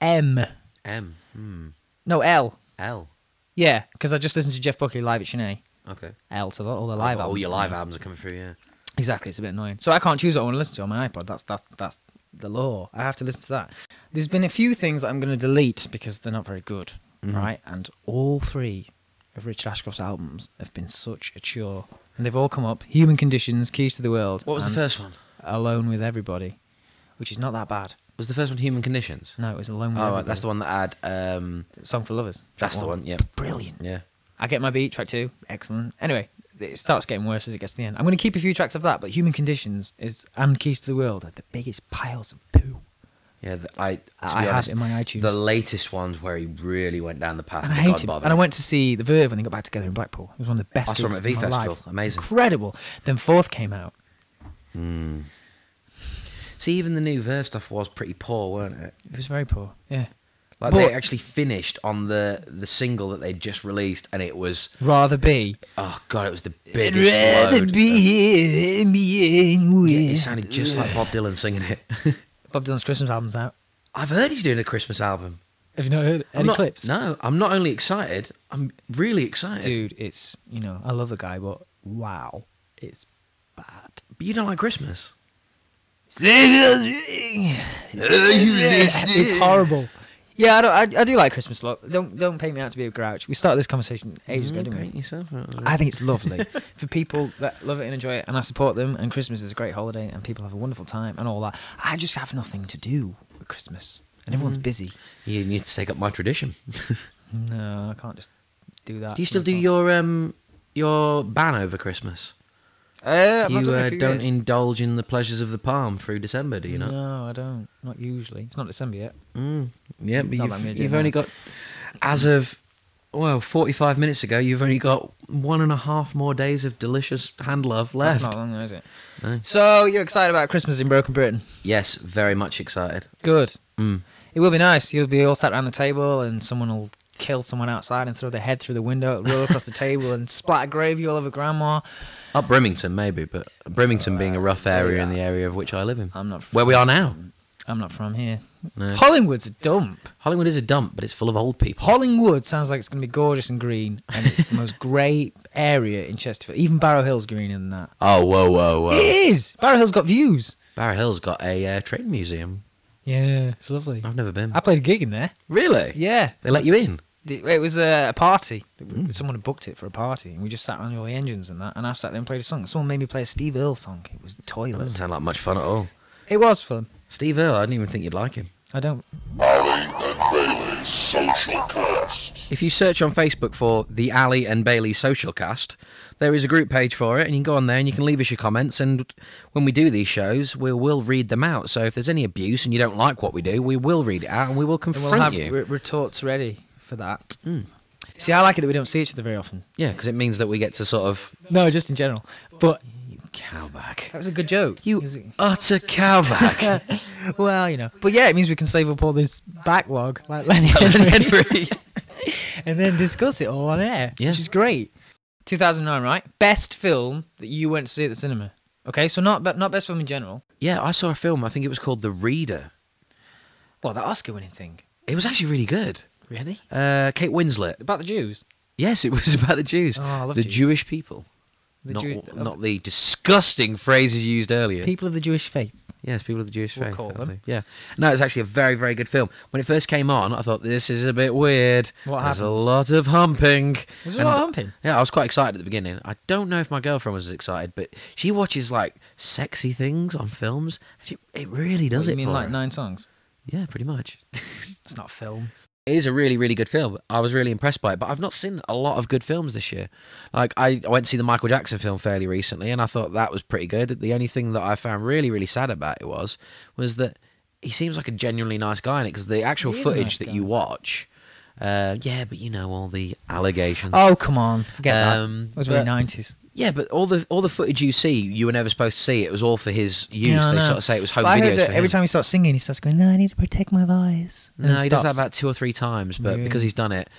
M. M. No, L. L. Yeah, because I just listened to Jeff Buckley live at Sinead. Okay. L to all the live albums. All your are live coming out. albums are coming through, yeah. Exactly, it's a bit annoying. So I can't choose what I want to listen to on my iPod. That's the law. I have to listen to that. There's been a few things that I'm going to delete because they're not very good, right? And all three of Richard Ashcroft's albums have been such a chore, and they've all come up. Human Conditions, Keys to the World. What was the and first one? Alone with Everybody, which is not that bad. Was the first one Human Conditions? No, it was Alone with Oh, Everybody. right, that's the one that had... Song for Lovers. That's Track the one, yeah. Brilliant. Yeah. I Get My Beat, track 2, excellent. Anyway, it starts getting worse as it gets to the end. I'm going to keep a few tracks of that, but Human Conditions and Keys to the World are the biggest piles of poo Yeah, to I be have honest, in my iTunes. the latest ones where he really went down the path And of I the hate god him. bother. And I went to see The Verve when they got back together in Blackpool. It was one of the best I saw him gigs at V of my Festival. life. Amazing. Incredible. Then Fourth came out. See, even the new Verve stuff was pretty poor, weren't it? It was very poor. Yeah. Like But- they actually finished on the single that they'd just released, and it was Rather be. oh god, it was the biggest load. here than being Yeah, it sounded just like Bob Dylan singing it. Bob Dylan's Christmas album's out. I've heard he's doing a Christmas album. Have you not heard I'm any not- clips? No, I'm not only excited, I'm really excited. Dude, it's, you know, I love the guy, but wow, it's bad. But you don't like Christmas. It's horrible. Yeah, I do like Christmas a lot. Don't paint me out to be a grouch. We started this conversation ages ago, didn't Paint we? yourself out. I think it's lovely for people that love it and enjoy it, and I support them. And Christmas is a great holiday, and people have a wonderful time and all that. I just have nothing to do with Christmas, and everyone's busy. You need to take up my tradition. No, I can't just do that. Do you still That's do all. your ban over Christmas? I've You not done it in a few don't years. indulge in the pleasures of the palm through December, do you not? No, I don't. Not usually. It's not December yet. Yeah, but Not that I'm gonna do you've it only now. got, as of, 45 minutes ago, you've only got 1.5 more days of delicious hand love left. That's not long, though, is it? No. So you're excited about Christmas in Broken Britain? Yes, very much excited. Good. Mm. It will be nice. You'll be all sat around the table, and someone will kill someone outside and throw their head through the window, roll across the table, and splatter gravy all over Grandma. Up Brimington, maybe, but Brimington being a rough area in the area of which I live in. I'm not. Where we are now. I'm not from here. No. Hollingwood's a dump. Hollywood is a dump, but it's full of old people. Hollingwood sounds like it's going to be gorgeous and green, and it's the most grey area in Chesterfield. Even Barrow Hill's greener than that. Oh, whoa. It is. Barrow Hill's got views. Barrow Hill's got a train museum. Yeah, it's lovely. I've never been. I played a gig in there. Really? Yeah. They let you in? It was a party. Someone had booked it for a party, and we just sat around all the engines and that, and I sat there and played a song. Someone made me play a Steve Earle song. It was That toilet. doesn't sound like much fun at all. It was fun. Steve Earle, I didn't even think you'd like him. I don't. If you search on Facebook for the Ali and Bailey Social Cast, there is a group page for it, and you can go on there and you can leave us your comments, and when we do these shows, we will read them out. So if there's any abuse and you don't like what we do, we will read it out and we will And confront we'll have you. retorts ready for that. See, I like it that we don't see each other very often. Yeah, because it means that we get to sort of... No, just in general. But Cowback. that was a good joke. You Is it- utter cowback. Well, you know. But yeah, it means we can save up all this backlog, like Lenny Henry, and then discuss it all on air, Yeah. which is great. 2009, right? Best film that you went to see at the cinema. Okay, so not best film in general. Yeah, I saw a film, I think it was called The Reader. What, the Oscar-winning thing? It was actually really good. Really? Kate Winslet. About the Jews? Yes, it was about the Jews. Oh, I love the Jews. Jewish people. The Not the disgusting phrases you used earlier. people of the Jewish faith. Yes, people of the Jewish We'll faith. call that'll them. do. Yeah. No, it's actually a very, very good film. When it first came on, I thought, this is a bit weird. What There's a happens? lot of humping. Was there a lot of humping? Yeah, I was quite excited at the beginning. I don't know if my girlfriend was as excited, but she watches, like, sexy things on films. It really does What, it you mean for like her. 9 songs? Yeah, pretty much. It's not film. It is a really, really good film. I was really impressed by it, but I've not seen a lot of good films this year. Like, I went to see the Michael Jackson film fairly recently, and I thought that was pretty good. The only thing that I found really, really sad about it was that he seems like a genuinely nice guy in it, because the actual He is a footage nice that guy. you watch, yeah, but you know, all the allegations. Oh, come on. Forget that. It was very but- 90s. Yeah, but all the footage you see, you were never supposed to see. It was all for his use. Yeah, I They know. sort of say it was home But I videos heard that for every him. time he starts singing, he starts going, no, I need to protect my voice. And No, then he does that stops. about 2 or 3 times, but Really? because he's done it,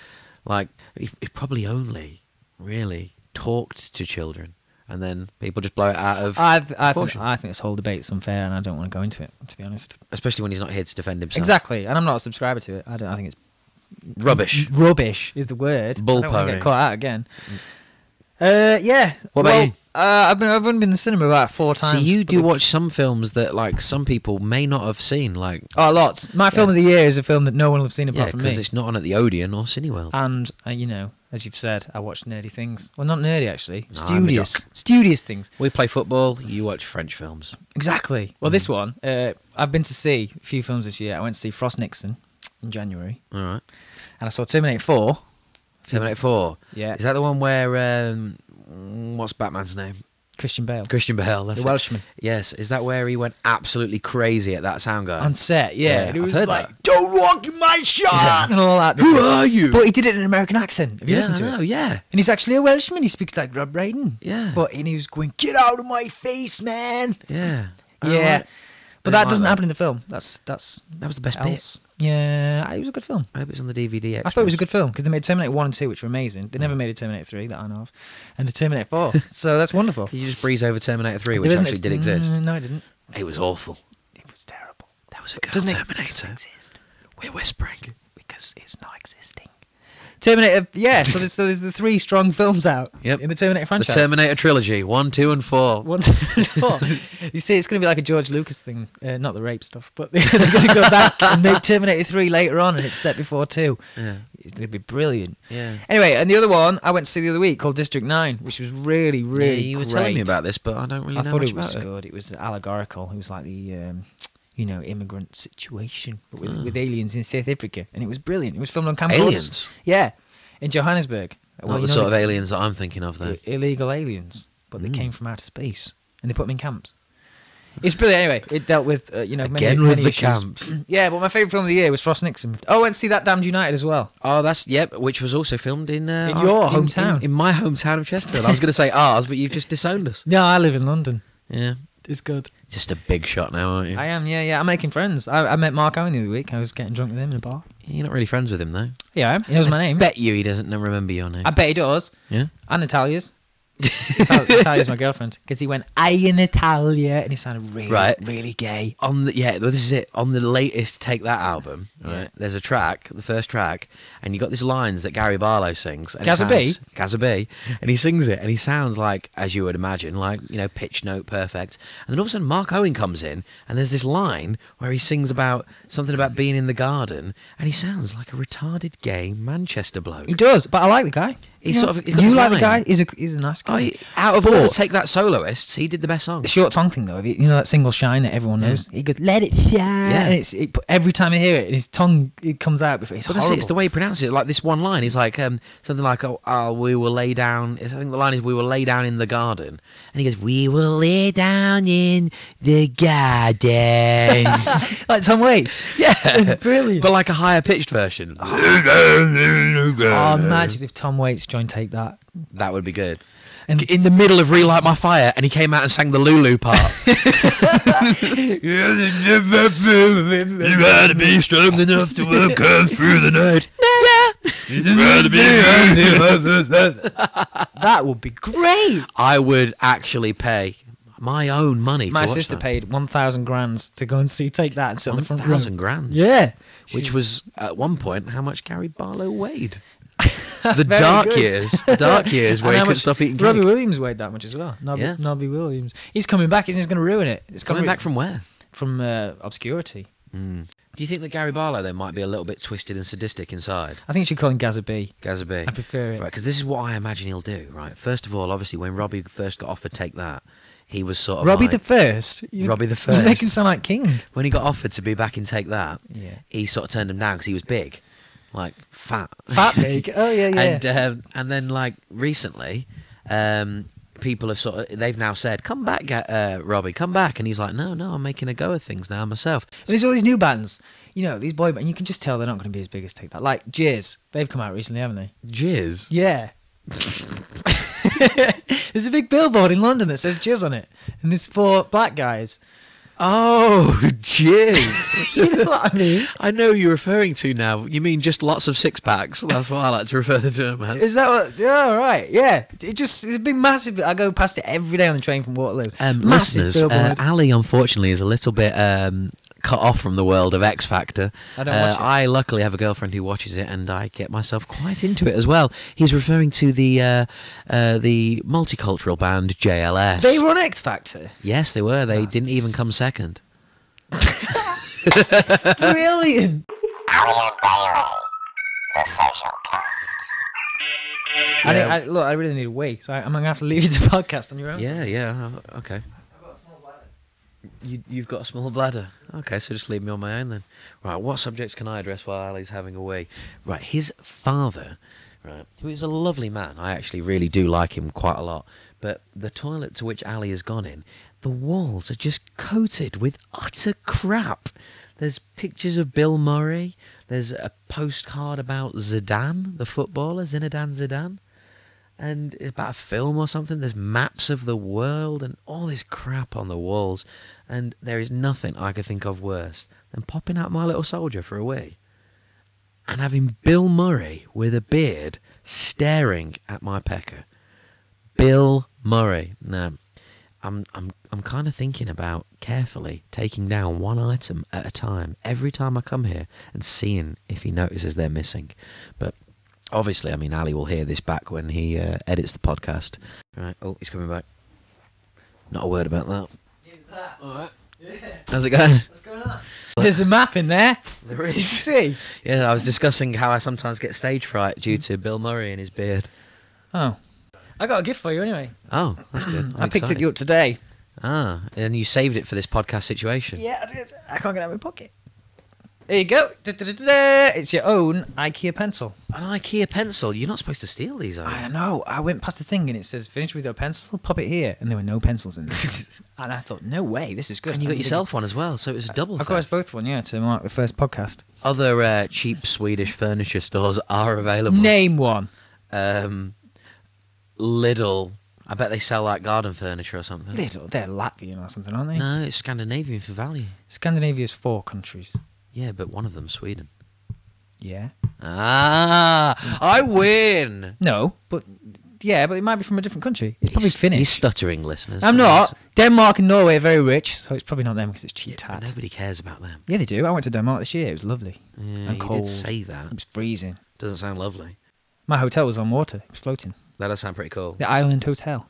like, he probably only really talked to children, and then people just blow it out of I think proportion. this whole debate's unfair, and I don't want to go into it, to be honest. Especially when he's not here to defend himself. Exactly, and I'm not a subscriber to it. I think it's Rubbish. rubbish is the word. Bull I don't want to pony. get caught out again. Yeah. What about you? I've only been in the cinema about 4 times. So you but do the- watch some films that, like, some people may not have seen, like... Oh, lots. My film of the year is a film that no one will have seen Yeah, apart from because me. it's not on at the Odeon or Cineworld. And you know, as you've said, I watch nerdy things. Well, not nerdy actually. No, I'm a Studious, jock. studious things. We play football, you watch French films. Exactly. Well, this one, I've been to see a few films this year. I went to see Frost Nixon in January, All right. and I saw Terminator 4. Terminator 4. Yeah. Is that the one where... what's Batman's name? Christian Bale, Christian Bale. That's the it. Welshman, Yes. Is that where he went absolutely crazy at that sound guy? on set. Yeah, Yeah, and it I've was heard like, that. "Don't walk in my shot," and all that. Who are you? But he did it in an American accent. Have you listened to I know, it? yeah. And he's actually a Welshman. He speaks like Rob Brydon. Yeah. And he was going, "Get out of my face, man." Yeah. Yeah. Alright. But Didn't that like doesn't that. happen in the film. That was the best else. Yeah, it was a good film. I hope it's on the DVD. I thought it was a good film because they made Terminator 1 and 2, which were amazing. They never made a Terminator 3 that I know of, and the Terminator 4. So that's wonderful. Did you just breeze over Terminator 3, which There isn't actually did exist? No, it didn't. It was awful. It was terrible. That was a girl Doesn't Terminator. exist We're whispering. because it's not existing. Terminator, yeah. So there's the 3 strong films out Yep. in the Terminator The franchise. Terminator trilogy, 1, 2, and 4. 1, 2, and 4. You see, it's going to be like a George Lucas thing, not the rape stuff, but they're going to go back and make Terminator 3 later on, and it's set before 2. Yeah. It's going to be brilliant. Yeah. Anyway, and the other one I went to see the other week called District 9, which was really, really you were great. telling me about this, but I don't really I know thought much it was about it. good. It was allegorical. It was like the, immigrant situation, but with aliens in South Africa, and it was brilliant. It was filmed on camcorders. Aliens? Yeah, in Johannesburg. Not the sort of aliens that I'm thinking of, though. illegal aliens, but they came from outer space, and they put them in camps. It's brilliant. Anyway, it dealt with many, Again with many the issues. camps. Yeah, but my favourite film of the year was Frost Nixon. Oh, I went to see That Damned United as well. Oh, which was also filmed in your hometown. In my hometown of Chesterfield. I was going to say ours, but you've just disowned us. No, I live in London. Yeah. It's good. Just a big shot now, aren't you? I am, yeah. I'm making friends. I met Mark Owen the other week. I was getting drunk with him in a bar. You're not really friends with him, though. Yeah, I am. He knows my name. Bet you he doesn't remember your name. I bet he does. Yeah? And Natalia's. Natalia's my girlfriend. Because he went, "I in Natalia," and he sounded really, Right. really gay. Well, this is it. On the latest Take That album, right? Yeah. There's a track, the first track, and you got these lines that Gary Barlow sings. And Gaza B? Gaza B. And he sings it, and he sounds like, as you would imagine, like, pitch note perfect. And then all of a sudden, Mark Owen comes in, and there's this line where he sings about something about being in the garden, and he sounds like a retarded gay Manchester bloke. He does, but I like the guy. He's You sort know, of- he's got you this like the line. guy? He's a nice guy. Out of all the But- Take That soloists, he did the best song. The short tongue thing, though, you know that single "Shine" that everyone knows. He goes, "Let it shine," Yeah. and every time I hear it, his tongue it comes out before. It's But that's it, horrible. it's the way he pronounces it. Like this one line, he's like something like, we will lay down. I think the line is, "We will lay down in the garden," and he goes, "We will lay down in the garden." like Tom Waits. Yeah, Brilliant. but like a higher pitched version. Oh, imagine if Tom Waits joined Take That. That would be good. And- In the middle of Relight My Fire, and he came out and sang the Lulu part. You gotta be strong enough to work through the night. That would be great. I would actually pay my own money. My to watch sister that. paid 1,000 grand to go and see Take That and sit on the front row. 1,000 grand. Yeah. Which was at one point how much Gary Barlow weighed. The Very dark good. years. The dark years where And he how couldn't much stop eating Robbie cake. Williams weighed that much as well. Yeah. Nobby Williams. He's coming back. He's going to ruin it. It's Coming back from where? from obscurity. Do you think that Gary Barlow then might be a little bit twisted and sadistic inside? I think you should call him Gaza B. Gaza B. I prefer it. Right, because this is what I imagine he'll do, right? First of all, obviously, when Robbie first got offered Take That, he was sort of Robbie like, the First. Robbie the You First. make him sound like King. When he got offered to be back in Take That, Yeah. he sort of turned him down because he was big, like fat. Fat big. Oh, yeah, yeah. And then like recently, people have they've now said, "Come back, Robbie, come back," and he's like, "No, I'm making a go of things now myself." And there's all these new bands. You know, these boy bands. You can just tell they're not going to be as big as Take That. Like Jizz. They've come out recently, haven't they? Jizz. Yeah. There's a big billboard in London that says Jizz on it. And there's 4 black guys. Oh, jizz. You know what I mean? I know who you're referring to now. You mean just lots of six packs? That's what I like to refer to them as. Is that what? Yeah, right. Yeah. It's a big, massive. I go past it every day on the train from Waterloo. Massive Listeners, billboard. Ali unfortunately is a little bit cut off from the world of X Factor. I don't watch it. I luckily have a girlfriend who watches it, and I get myself quite into it as well. He's referring to the multicultural band JLS. They were on X Factor. Yes, they were. They didn't Bastards. even come second. Brilliant. Look, I really need a wee, so I'm gonna have to leave you to podcast on your own. Yeah. Okay. You've got a small bladder. Okay, so just leave me on my own then. Right, what subjects can I address while Ali's having a wee? Right, his father, right, who is a lovely man. I actually really do like him quite a lot. But the toilet to which Ali has gone in, the walls are just coated with utter crap. There's pictures of Bill Murray. There's a postcard about Zidane, the footballer, Zinedine Zidane. And about a film or something. There's maps of the world and all this crap on the walls. And there is nothing I could think of worse than popping out My Little Soldier for a wee and having Bill Murray with a beard staring at my pecker. Bill Murray. Now, I'm kind of thinking about carefully taking down one item at a time every time I come here and seeing if he notices they're missing. But obviously, I mean, Ali will hear this back when he edits the podcast. Right. Oh, he's coming back. Not a word about that. All right. Yeah. How's it going? What's going on? There's a map in there. There Did you is. see? Yeah, I was discussing how I sometimes get stage fright due to Bill Murray and his beard. Oh, I got a gift for you anyway. Oh, that's good. I picked it up today. Ah, and you saved it for this podcast situation. Yeah, I did. I can't get it out of my pocket. Here you go. Da-da-da-da-da. It's your own IKEA pencil. An IKEA pencil. You're not supposed to steal these, are you? I know. I went past the thing and it says finish with your pencil. Pop it here, and there were no pencils in there. And I thought, no way, this is good. And you got yourself one as well, so it was a double I've got us theft. both one, yeah, to mark the first podcast. Other cheap Swedish furniture stores are available. Name one. Lidl. I bet they sell like garden furniture or something. Little. They're Latvian or something, aren't they? No, it's Scandinavian for value. Scandinavia's 4 countries. Yeah, but one of them's Sweden. Yeah. Ah, I win. No, but yeah, but it might be from a different country. It's probably Finnish. He's stuttering, listeners. I'm not. Denmark and Norway are very rich, so it's probably not them because it's cheap But tat. nobody cares about them. Yeah, they do. I went to Denmark this year. It was lovely. Yeah, And you cold. did say that. It was freezing. Doesn't sound lovely. My hotel was on water. It was floating. That does sound pretty cool. The Island Hotel.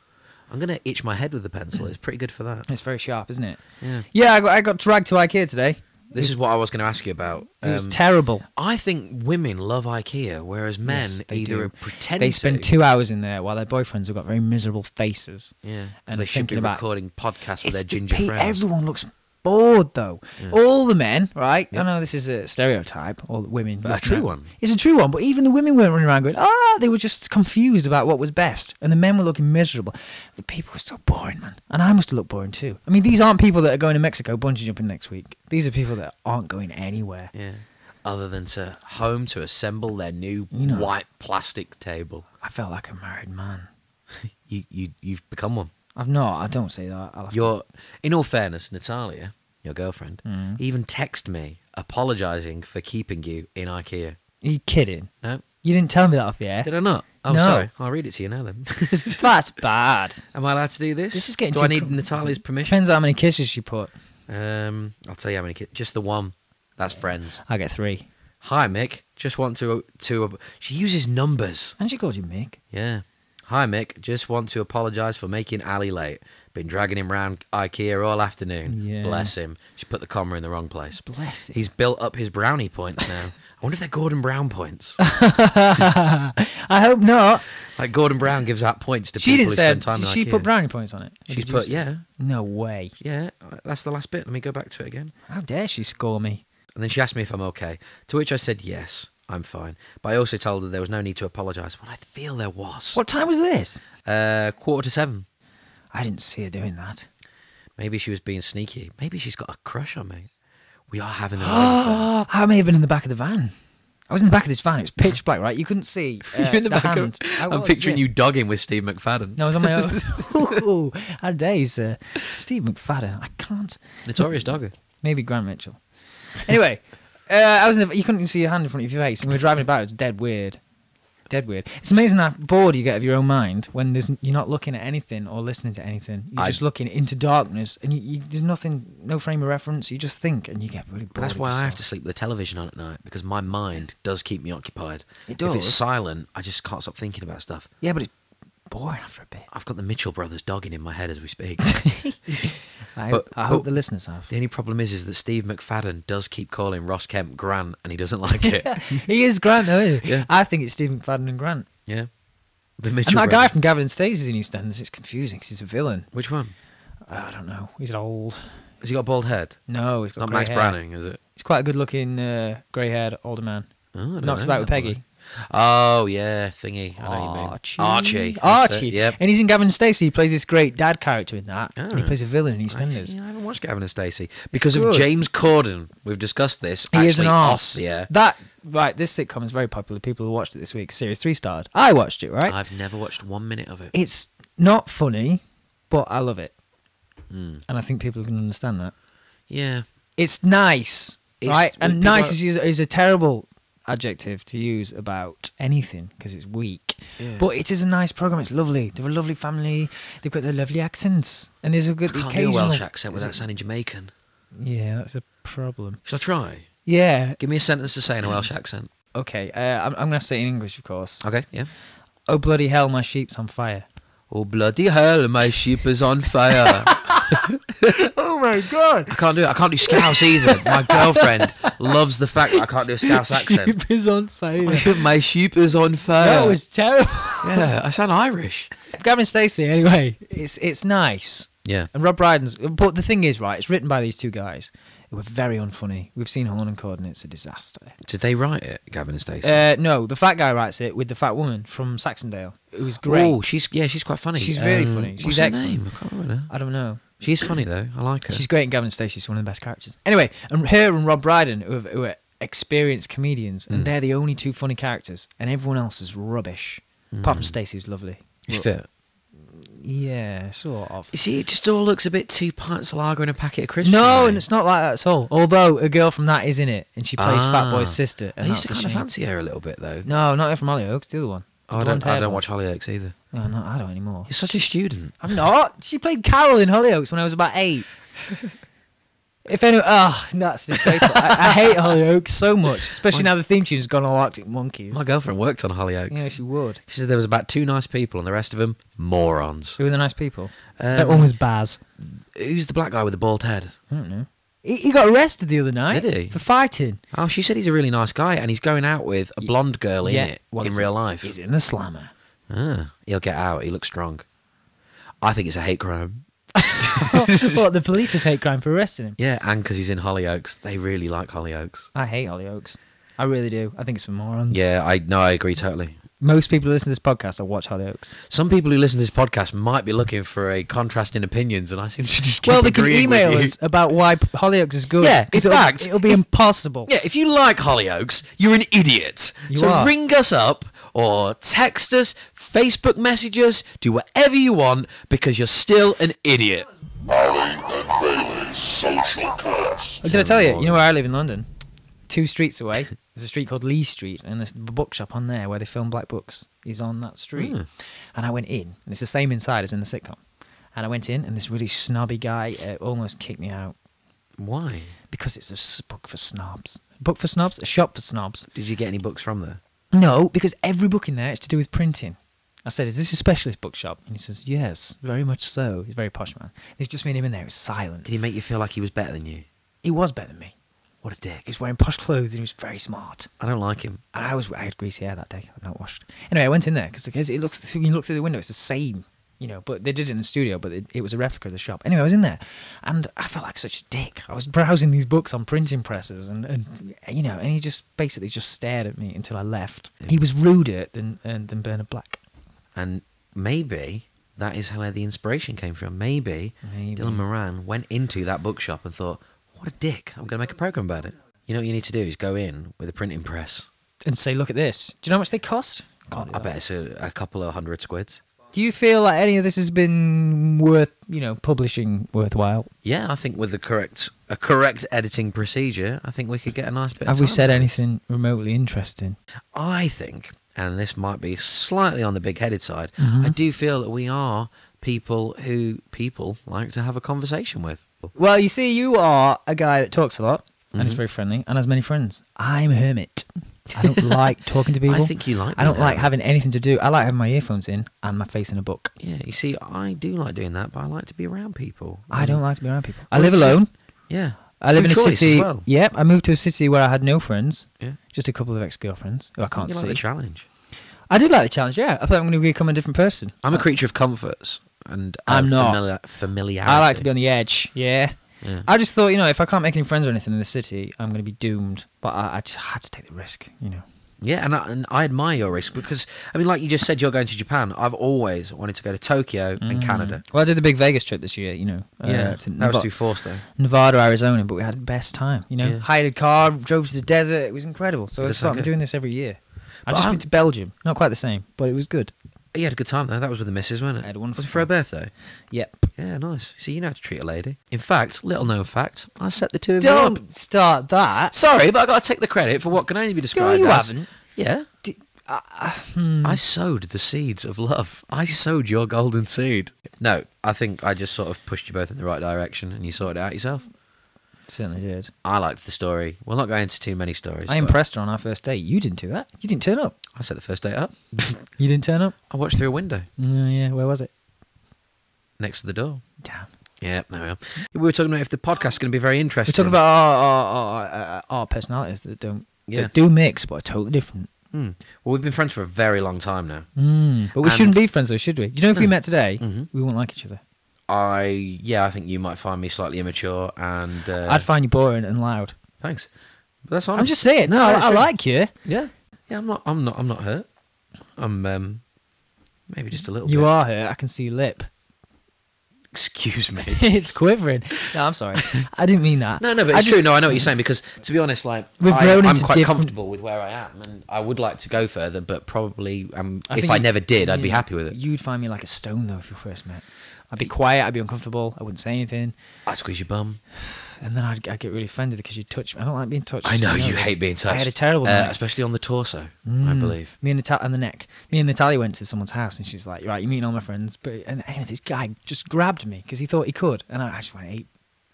I'm going to itch my head with the pencil. It's pretty good for that. It's very sharp, isn't it? Yeah. Yeah, I got dragged to IKEA today. This is what I was going to ask you about. It was terrible. I think women love IKEA, whereas men Yes, they either do. pretend They to. spend 2 hours in there while their boyfriends have got very miserable faces. Yeah, 'cause and they should be thinking about- recording podcasts with It's their ginger the friends. Everyone looks bored though. Yeah. All the men, right? Yep. I know this is a stereotype. All the women, But a looking true at- one. It's a true one. But even the women weren't running around going, they were just confused about what was best, and the men were looking miserable. The people were so boring, man. And I must have looked boring too. I mean, these aren't people that are going to Mexico bungee jumping next week. These are people that aren't going anywhere. Yeah. Other than to home to assemble their new You know. white plastic table. I felt like a married man. You've become one. I've not. I don't say that. I'll have to- You're, in all fairness, Natalia, your girlfriend, Mm. even texted me apologising for keeping you in IKEA. Are you kidding? No, You didn't tell me that off the air. did I not? Oh, No. sorry. I'll read it to you now then. That's bad. Am I allowed to do this? This is getting Do too I need com- Natalia's permission? Depends how many kisses she put. I'll tell you how many kids. Just the one. That's friends. I get 3. Hi, Mick. Just want to she uses numbers. And she called you Mick. Yeah. Hi, Mick. Just want to apologise for making Ali late. Been dragging him round IKEA all afternoon. Yeah. Bless him. She put the comma in the wrong place. Bless it. He's built up his brownie points now. I wonder if they're Gordon Brown points. I hope not. Like Gordon Brown gives out points to She people didn't who say. spend time Did in she IKEA. put brownie points on it? Or She's did you put, say- yeah. No way. Yeah, that's the last bit. Let me go back to it again. How dare she score me? And then she asked me if I'm okay, to which I said yes, I'm fine. But I also told her there was no need to apologise. Well, I feel there was. What time was this? 6:45. I didn't see her doing that. Maybe she was being sneaky. Maybe she's got a crush on me. We are having an affair. I may have been in the back of the van. I was in the back of this van. It was pitch black, right? You couldn't see. You're in the back hand. I'm picturing you dogging with Steve McFadden. No, I was on my own. Ooh, how dare you, sir? Steve McFadden. I can't. Notorious dogger. Maybe Grant Mitchell. Anyway, I was in the, you couldn't even see your hand in front of your face, and we were driving about. It was dead weird. Dead weird. It's amazing how bored you get of your own mind when you're not looking at anything or listening to anything. You're just looking into darkness, and there's nothing, no frame of reference. You just think, and you get really bored. That's of why I have yourself. to sleep with the television on at night, because my mind does keep me occupied. It does. If it's silent, I just can't stop thinking about stuff. Yeah, but it's boring after a bit. I've got the Mitchell brothers dogging in my head as we speak. I But- hope but- the listeners have. The only problem is that Steve McFadden does keep calling Ross Kemp Grant, and he doesn't like it. He is Grant, though. Isn't he? Yeah. I think it's Stephen McFadden and Grant. Yeah. The And Mitchell that guy brothers. from Gavin and Stacey's in EastEnders. It's confusing because he's a villain. Which one? I don't know. He's old. Has he got a bald head? No, he's got Not grey Max hair. Browning, is it? He's quite a good-looking, grey-haired older man. Oh, I don't Knocks know about with that Peggy. one. Oh, yeah, thingy. I know what you mean. Archie. That's Archie. it, Yep. And he's in Gavin and Stacey. He plays this great dad character in that. And he Ah. plays a villain in I EastEnders. I haven't watched Gavin and Stacey because of good. James Corden. We've discussed this. He is an actually arse. off the air. This sitcom is very popular. People who watched it this week. Series 3 starred. I watched it, right? I've never watched 1 minute of it. It's not funny, but I love it. Mm. And I think people can understand that. Yeah. It's nice, right? And people nice are- is a terrible adjective to use about anything because it's weak. Yeah. But it is a nice program. It's lovely. They're a lovely family. They've got their lovely accents, and there's a I good can't do a occasional Welsh accent without sounding Jamaican. Yeah, that's a problem. Shall I try? Yeah. Give me a sentence to say in a Welsh accent. Okay. I'm gonna say it in English, of course. Okay, yeah. Oh bloody hell, my sheep's on fire. Oh, bloody hell, my sheep is on fire. Oh my god. I can't do it. I can't do Scouse either. My girlfriend loves the fact that I can't do a Scouse accent. Sheep is on fire. My sheep is on fire. That was terrible. Yeah, I sound Irish. Gavin Stacey, anyway, it's nice. Yeah. And Rob Brydon's, but the thing is, right, it's written by these two guys who are very unfunny. We've seen Horn and Corden, it's a disaster. Did they write it, Gavin and Stacey? No, the fat guy writes it with the fat woman from Saxondale, who is great. Oh, she's quite funny. She's very funny. She's what's her excellent. name? I can't remember. I don't know. She's funny though. I like her. She's great in Gavin Stacey. She's one of the best characters. Anyway, and her and Rob Brydon, who are experienced comedians, and they're the only two funny characters, and everyone else is rubbish. Apart from Stacey, who's lovely. She's fit. Yeah, sort of. You see, it just all looks a bit 2 pints of lager and a packet of crisps. No, to and me. it's not like that at all. Although a girl from that is in it, and she plays Fat Ah. Boy's sister. And I used that's to a kind of shame. fancy her a little bit though. No, not her from Hollyoaks, the other one. Oh, I don't watch Hollyoaks either. No, no, I don't anymore. You're such a student. I'm not. She played Carol in Hollyoaks when I was about 8. If any, that's disgraceful. I hate Hollyoaks so much, especially now the theme tune's gone all Arctic Monkeys. My girlfriend worked on Hollyoaks. Yeah, she would. She said there was about 2 nice people and the rest of them morons. Who were the nice people? That one was Baz. Who's the black guy with the bald head? I don't know. He got arrested the other night. Did he? For fighting. Oh, she said he's a really nice guy and he's going out with a blonde girl in it well, in he's- real life. He's in the slammer. Ah, he'll get out. He looks strong. I think it's a hate crime. What, the police's hate crime for arresting him? Yeah, and because he's in Hollyoaks. They really like Hollyoaks. I hate Hollyoaks. I really do. I think it's for morons. Yeah, I agree totally. Most people who listen to this podcast will watch Hollyoaks. Some people who listen to this podcast might be looking for a contrast in opinions, and I seem to just keep Well, they can agreeing with email you. us about why Hollyoaks is good. Yeah, in 'Cause fact, it'll be impossible. Yeah, if you like Hollyoaks, you're an idiot. You so are. ring us up or text us, Facebook message us, do whatever you want because you're still an idiot. Did I tell you? You know where I live in London? 2 streets away, there's a street called Lee Street, and there's a bookshop on there where they film black books. Is on that street. And I went in, and it's the same inside as in the sitcom. And I went in, and this really snobby guy almost kicked me out. Why? Because it's a book for snobs. A book for snobs? A shop for snobs. Did you get any books from there? No, because every book in there is to do with printing. I said, is this a specialist bookshop? And he says, yes, very much so. He's a very posh man. There's just me and him in there. It was silent. Did he make you feel like he was better than you? He was better than me. What a dick. He was wearing posh clothes and he was very smart. I don't like him. And I had greasy hair that day. I've not washed. Anyway, I went in there because it looks. You look through the window, it's the same, But they did it in the studio, but it was a replica of the shop. Anyway, I was in there, and I felt like such a dick. I was browsing these books on printing presses, and he just basically just stared at me until I left. He was ruder than Bernard Black. And maybe that is where the inspiration came from. Maybe Dylan Moran went into that bookshop and thought, what a dick, I'm going to make a program about it. You know what you need to do is go in with a printing press. And say, look at this. Do you know how much they cost? I bet it's a couple of £100. Do you feel like any of this has been worth, publishing worthwhile? Yeah, I think with a correct editing procedure, I think we could get a nice bit Have of we time said out of it. anything remotely interesting? I think, and this might be slightly on the big-headed side, I do feel that we are people who people like to have a conversation with. Well, you see, you are a guy that talks a lot and is very friendly and has many friends. I'm a hermit. I don't like talking to people. I think you like I don't doing like that. having anything to do. I like having my earphones in and my face in a book. Yeah, you see, I do like doing that, but I like to be around people. I don't like to be around people. I Well, live it's- alone. Yeah. I live in a Through choice city. as well. Yep, I moved to a city where I had no friends. Yeah. Just a couple of ex-girlfriends who I can't You see. like the challenge. I did like the challenge, yeah. I thought I'm going to become a different person. I'm a creature of comforts, and I'm not. Familiarity. I like to be on the edge, yeah. Yeah. I just thought, if I can't make any friends or anything in the city, I'm going to be doomed. But I just had to take the risk, Yeah, and I admire your risk because, like you just said, you're going to Japan. I've always wanted to go to Tokyo and Canada. Well, I did the big Vegas trip this year, Yeah, to that was too forced, though. Nevada, Arizona, but we had the best time, Yeah. Hired a car, drove to the desert, it was incredible. So I That's started okay. doing this every year. I But just I'm- went to Belgium, not quite the same, but it was good. You had a good time, though. That was with the missus, wasn't it? I had a wonderful Was it for her time. birthday? Yep. Yeah, nice. See, you know how to treat a lady. In fact, little known fact, I set the two of you up. Don't start that. Sorry, but I got to take the credit for what can only be No, described you as... haven't. Yeah. I sowed the seeds of love. I sowed your golden seed. No, I think I just sort of pushed you both in the right direction and you sorted it out yourself. Certainly did. I liked the story. We'll not go into too many stories. I but impressed her on our first date. You didn't do that. You didn't turn up. I set the first date up. You didn't turn up? I watched through a window Yeah, where was it? next to the door. Damn. Yeah, there we are. We were talking about if the podcast's going to be very We're interesting. talking about our personalities that do mix, but are totally different. Well, we've been friends for a very long time now. But we And- shouldn't be friends, though, should we? Do you know if we met today, Mhm. we wouldn't like each other? I think you might find me slightly immature and... I'd find you boring and loud. Thanks. But that's honest. I'm just saying. No, that's I true. like you. Yeah. Yeah, I'm not hurt. I'm maybe just a little You bit. are hurt. I can see your lip. Excuse me. It's quivering. No, I'm sorry. I didn't mean that. No, but it's true. No, I know what you're saying because, to be honest, like We've grown I'm into quite different- comfortable with where I am, and I would like to go further, but probably I if think I you- never did, I'd be yeah, happy with it. You'd find me like a stone, though, if we first met. I'd be quiet. I'd be uncomfortable. I wouldn't say anything. I'd squeeze your bum. And then I'd get really offended because you'd touch me. I don't like being touched. I know You you this. hate being touched. I had a terrible night. especially on the torso, I believe. Me and and the neck. Me and Natalia went to someone's house, and she's like, "Right, you're meeting all my friends." But and anyway, this guy just grabbed me because he thought he could, and I just went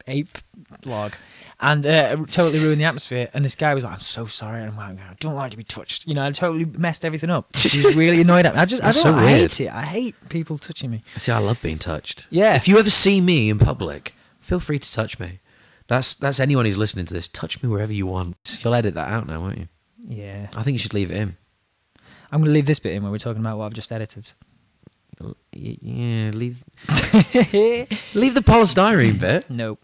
ape log, and totally ruined the atmosphere. And this guy was like, "I'm so sorry," and I'm like, "I don't like to be touched." I totally messed everything up. He was really annoyed at me. I That's don't. so I weird. hate it. I hate people touching me. See, I love being touched. Yeah. If you ever see me in public, feel free to touch me. That's anyone who's listening to this. Touch me wherever you want. You'll edit that out now, won't you? Yeah. I think you should leave it in. I'm going to leave this bit in where we're talking about what I've just edited. Yeah, leave leave the polystyrene bit. Nope.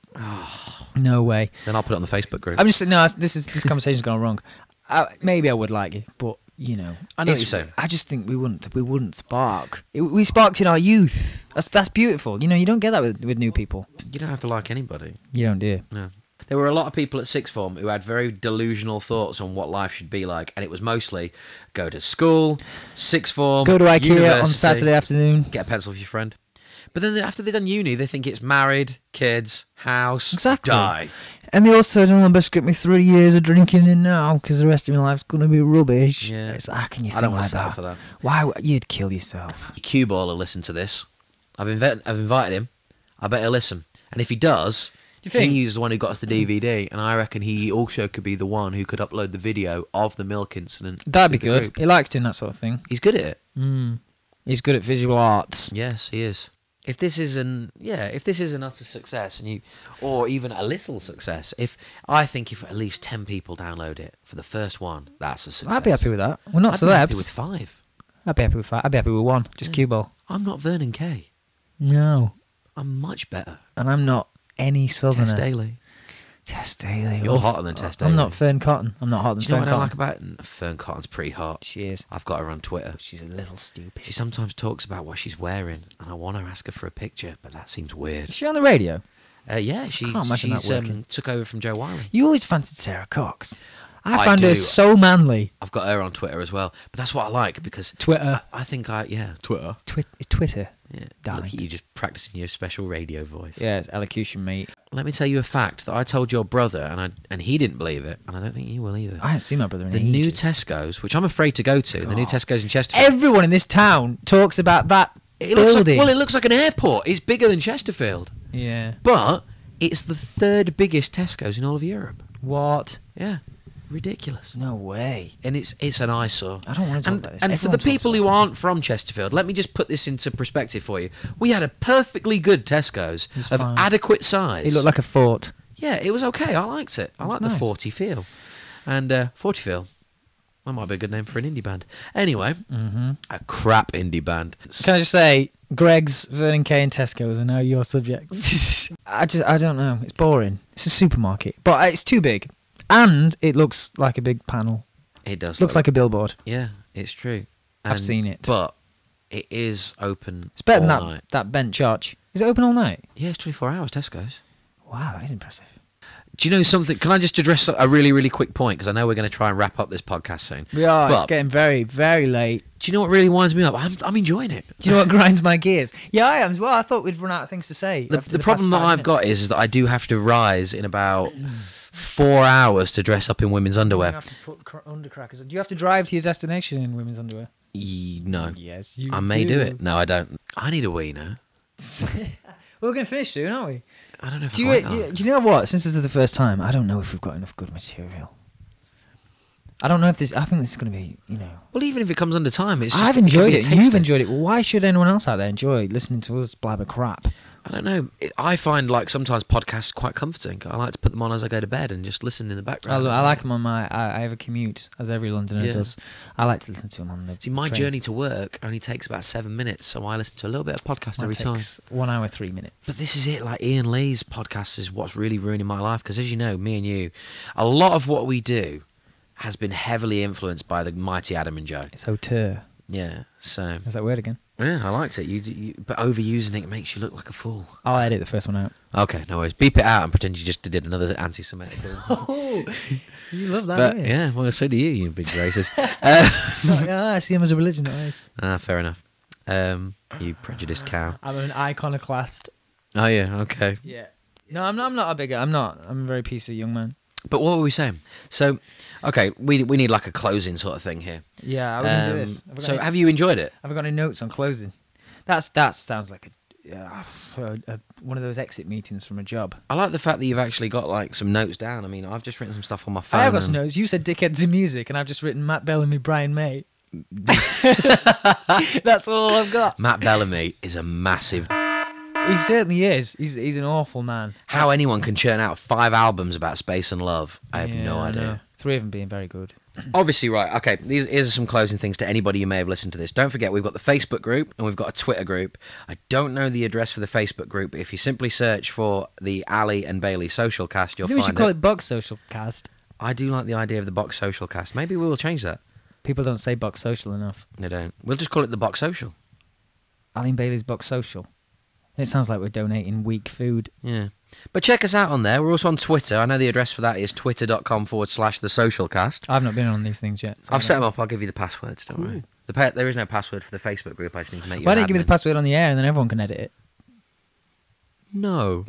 No way. Then I'll put it on the Facebook group. I'm just no. This conversation's gone wrong. Maybe I would like you, but I know what it's- you're saying. I just think we wouldn't spark. We sparked in our youth. That's beautiful. You don't get that with new people. You don't have to like anybody. You don't, do you? No. There were a lot of people at sixth form who had very delusional thoughts on what life should be like, and it was mostly go to school, sixth form, Go to IKEA on university, Saturday afternoon. get a pencil for your friend. But then after they've done uni, they think it's married, kids, house, Exactly. die. And they also said, I best get me 3 years of drinking in now because the rest of my life's going to be rubbish. Yeah. It's like, how can you I think don't want like to settle that? for that. Why? You'd kill yourself. Cue ball will listen to this. I've invited him. I bet he'll listen. And if he does, you think? he's the one who got us the DVD, and I reckon he also could be the one who could upload the video of the milk incident. That'd be to the good. group. He likes doing that sort of thing. He's good at it. He's good at visual arts. Yes, he is. If this is an utter success, or even a little success, if at least 10 people download it for the first one, that's a success. I'd be happy with that. We're not I'd be happy celebs. with 5. I'd be happy with 5. I'd be happy with 1. Just cue ball. I'm not Vernon Kay. No. I'm much better. And I'm not any southerner. Tess Daly. Tess Daly. You're hotter than Tess Daly. I'm not Fern Cotton. I'm not hotter than Do you know Fern what I Cotton. like about Fern Cotton's pretty hot. She is. I've got her on Twitter. She's a little stupid. She sometimes talks about what she's wearing, and I want to ask her for a picture, but that seems weird. Is she on the radio? Yeah, Can't imagine that working. took over from Joe Wiley. You always fancied Sarah Cox. I I found her do. so manly. I've got her on Twitter as well, but that's what I like because Twitter. I think Twitter. It's Twitter. Yeah, Darling. look at you just practicing your special radio voice. Yeah, it's elocution, mate. Let me tell you a fact that I told your brother, and he didn't believe it, and I don't think you will either. I haven't seen my brother in The new ages. Tesco's, which I'm afraid to go to, the new God. Tesco's in Chesterfield. Everyone in this town talks about that It looks building. it looks like an airport. It's bigger than Chesterfield, Yeah. but it's the 3rd biggest Tesco's in all of Europe. What? Yeah, ridiculous. No way. And it's an eyesore. I don't want to talk And, about this. and for Everyone the talks people about who this. aren't from Chesterfield, let me just put this into perspective for you. We had a perfectly good Tesco's was of fine. adequate size. It looked like a fort. Yeah, it was okay. I liked it. I liked the nice. 40 feel. And 40 feel, that might be a good name for an indie band. Anyway, a crap indie band. Can I just say, Greg's, Vernon Kay and Tesco's are now your subjects. I don't know. It's boring. It's a supermarket. But it's too big. And it looks like a big panel. It does. Looks like a billboard. Yeah, it's true. I've seen it. But it is open It's better than all that, night. that bent church. Is it open all night? Yeah, it's 24 hours, Tesco's. Wow, that is impressive. Do you know something? Can I just address a really, really quick point? Because I know we're going to try and wrap up this podcast soon. We are. It's But getting very, very late. do you know what really winds me up? I'm enjoying it. Do you know what grinds my gears? Yeah, I am as well. I thought we'd run out of things to say. The, after the past problem that 5 I've got minutes. is that I do have to rise in about 4 hours to dress up in women's You underwear. have to put undercrackers on. Do you have to drive to your destination in women's underwear? No. Yes, you I may do it. No, I don't. I need a wee now. We're going to finish soon, aren't we? I don't know if Do I you know what? Since this is the first time, I don't know if we've got enough good material. I don't know if this. I think this is going to be, Well, even if it comes under time, it's just, I've it can enjoyed be a it. taster. You've enjoyed it. Why should anyone else out there enjoy listening to us blabber crap? I don't know. I find like sometimes podcasts quite comforting. I like to put them on as I go to bed and just listen in the background. I like them on my. I have a commute, as every Londoner Yeah. does. I like to listen to them on the. See, my train. journey to work only takes about 7 minutes, so I listen to a little bit of podcast Mine every time. takes 1 hour 3 minutes. But this is it. Like Ian Lee's podcast is what's really ruining my life because, as you know, me and you, a lot of what we do has been heavily influenced by the mighty Adam and Joe. It's auteur. Yeah. So Is that word again? yeah, I liked it. But overusing it makes you look like a fool. I'll edit the first one out. Okay, no worries. Beep it out and pretend you just did another anti-Semitic. Oh, you love that, But don't you? yeah, well, so do you, you big racist. Yeah, I see him as a religion, always. Fair enough. You prejudiced cow. I'm an iconoclast. Oh yeah, okay. Yeah. No, I'm not a bigot. I'm not. I'm a very PC young man. But what were we saying? So, okay, we need like a closing sort of thing here. Yeah, I was gonna do this. So, have you enjoyed it? Have I got any notes on closing? That sounds like a one of those exit meetings from a job. I like the fact that you've actually got like some notes down. I mean, I've just written some stuff on my phone. I have got some and- notes. You said dickheads in music, and I've just written Matt Bellamy, Brian May. That's all I've got. Matt Bellamy is a massive. He certainly is. He's an awful man. How anyone can churn out 5 albums about space and love, I have Yeah, no I know. idea. 3 of them being very good. Obviously, right. Okay, here's some closing things to anybody who may have listened to this. Don't forget, we've got the Facebook group and we've got a Twitter group. I don't know the address for the Facebook group, but if you simply search for the Ali and Bailey Social Cast, you'll Maybe we find should call it. it Box Social Cast. I do like the idea of the Box Social Cast. Maybe we will change that. People don't say Box Social enough. They don't. We'll just call it the Box Social. Ali and Bailey's Box Social. And it sounds like we're donating weak food. Yeah. But check us out on there. We're also on Twitter. I know the address for that is twitter.com/thesocialcast. I've not been on these things yet. so I I've set don't- them up. I'll give you the passwords. Don't worry. There is no password for the Facebook group. I just need to make you. Why an don't you give me admin. the password on the air and then everyone can edit it? No.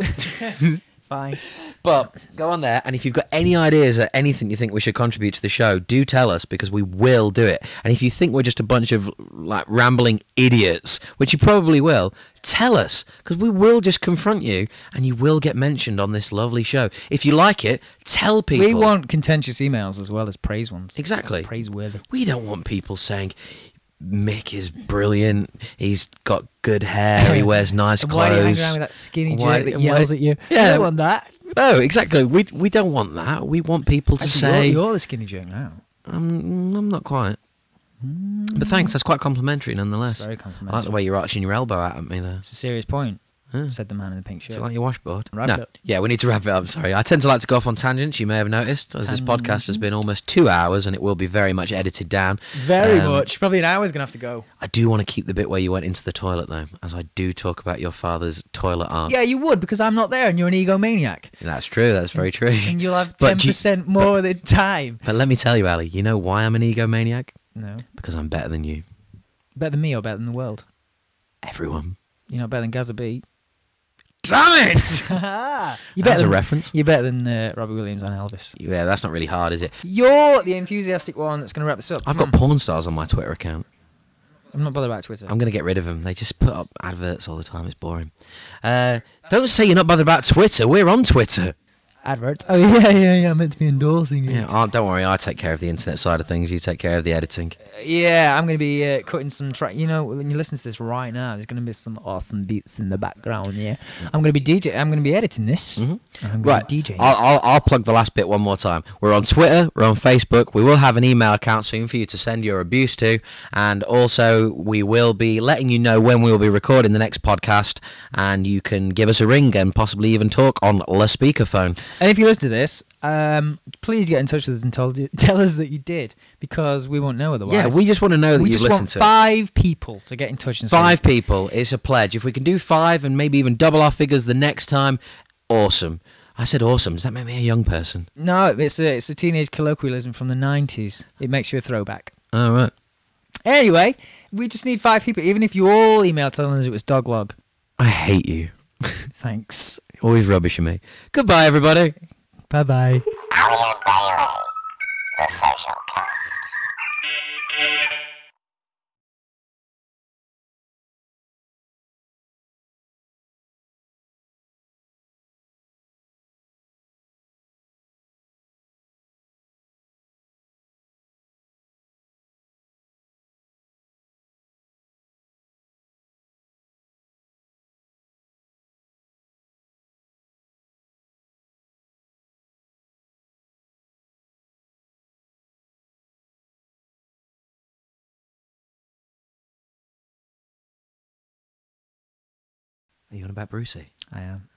Fine. But go on there, and if you've got any ideas or anything you think we should contribute to the show, do tell us, because we will do it. And if you think we're just a bunch of like rambling idiots, which you probably will, tell us, because we will just confront you, and you will get mentioned on this lovely show. If you like it, tell people. We want contentious emails as well as praise ones. Exactly. Praiseworthy. We don't want people saying Mick is brilliant, he's got good hair, he wears nice And clothes. why are you hanging around with that skinny Why- jerk that and why- yells at you? Yeah. You don't want that. No, exactly. We don't want that. We want people to Actually, say you're the skinny jerk now. I'm not quite. But thanks, that's quite complimentary nonetheless. It's very I like complimentary. the way you're arching your elbow out at me there. It's a serious point, Yeah. said the man in the pink Do shirt. you like your washboard? Wrap no. it up. Yeah, we need to wrap it up. Sorry. I tend to like to go off on tangents, you may have noticed, as this podcast has been almost 2 hours and it will be very much edited down. Very much. Probably an hour's going to have to go. I do want to keep the bit where you went into the toilet, though, as I do talk about your father's toilet art. Yeah, you would, because I'm not there and you're an egomaniac. That's true. That's very true. And you'll have But do you- 10% more of the time. But let me tell you, Ali, you know why I'm an egomaniac? No. Because I'm better than you. Better than me or better than the world? Everyone. You're not better than Gaza B. Damn it! You're That's better a than, reference. You're better than Robbie Williams and Elvis. Yeah, that's not really hard, is it? You're the enthusiastic one that's going to wrap this up. I've got porn stars on my Twitter account. I'm not bothered about Twitter. I'm going to get rid of them. They just put up adverts all the time. It's boring. Don't say you're not bothered about Twitter. We're on Twitter. Adverts. Oh, yeah. I'm meant to be endorsing it. Yeah, don't worry. I take care of the internet side of things. You take care of the editing. Yeah, I'm going to be cutting some track. You know, when you listen to this right now, there's going to be some awesome beats in the background. Yeah, I'm going to be DJ. I'm going to be editing this. And I'm going Right. to be DJing. I'll plug the last bit one more time. We're on Twitter. We're on Facebook. We will have an email account soon for you to send your abuse to. And also, we will be letting you know when we will be recording the next podcast. And you can give us a ring and possibly even talk on the speakerphone. And if you listen to this, please get in touch with us and tell us that you did, because we won't know otherwise. Yeah, we just want to know that we you've just listened want to it. 5 people to get in touch and say, 5 people. It's a pledge. If we can do 5 and maybe even double our figures the next time, awesome. I said awesome. Does that make me a young person? No, it's a teenage colloquialism from the 90s. It makes you a throwback. All right. Anyway, we just need 5 people. Even if you all email telling us it was Doglog. I hate you. Thanks. Always rubbishing me. Goodbye, everybody. Bye-bye. Ali and Bailey, the social cast. Are you on about Brucey? I am.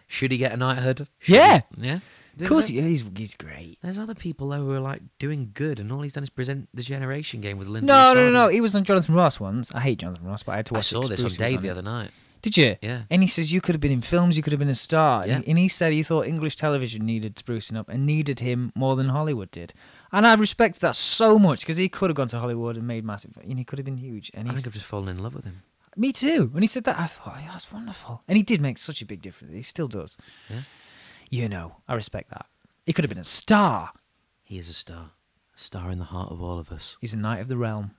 Should he get a knighthood? Should Yeah. he? Yeah? Of course, he's great. There's other people, though, who are, like, doing good, and all he's done is present the Generation game with Linda. No. He was on Jonathan Ross once. I hate Jonathan Ross, but I had to I watch it saw 'cause this on Bruce was Dave the it. other night. Did you? Yeah. And he says you could have been in films, you could have been a star. Yeah. And he said he thought English television needed sprucing up and needed him more than Hollywood did. And I respect that so much, because he could have gone to Hollywood and made massive. And he could have been huge. And I he's, think I've just fallen in love with him. me too. When he said that, I thought, yeah, that's wonderful. And he did make such a big difference. He still does. Yeah. You know, I respect that. He could have been a star. He is a star. A star in the heart of all of us. He's a knight of the realm.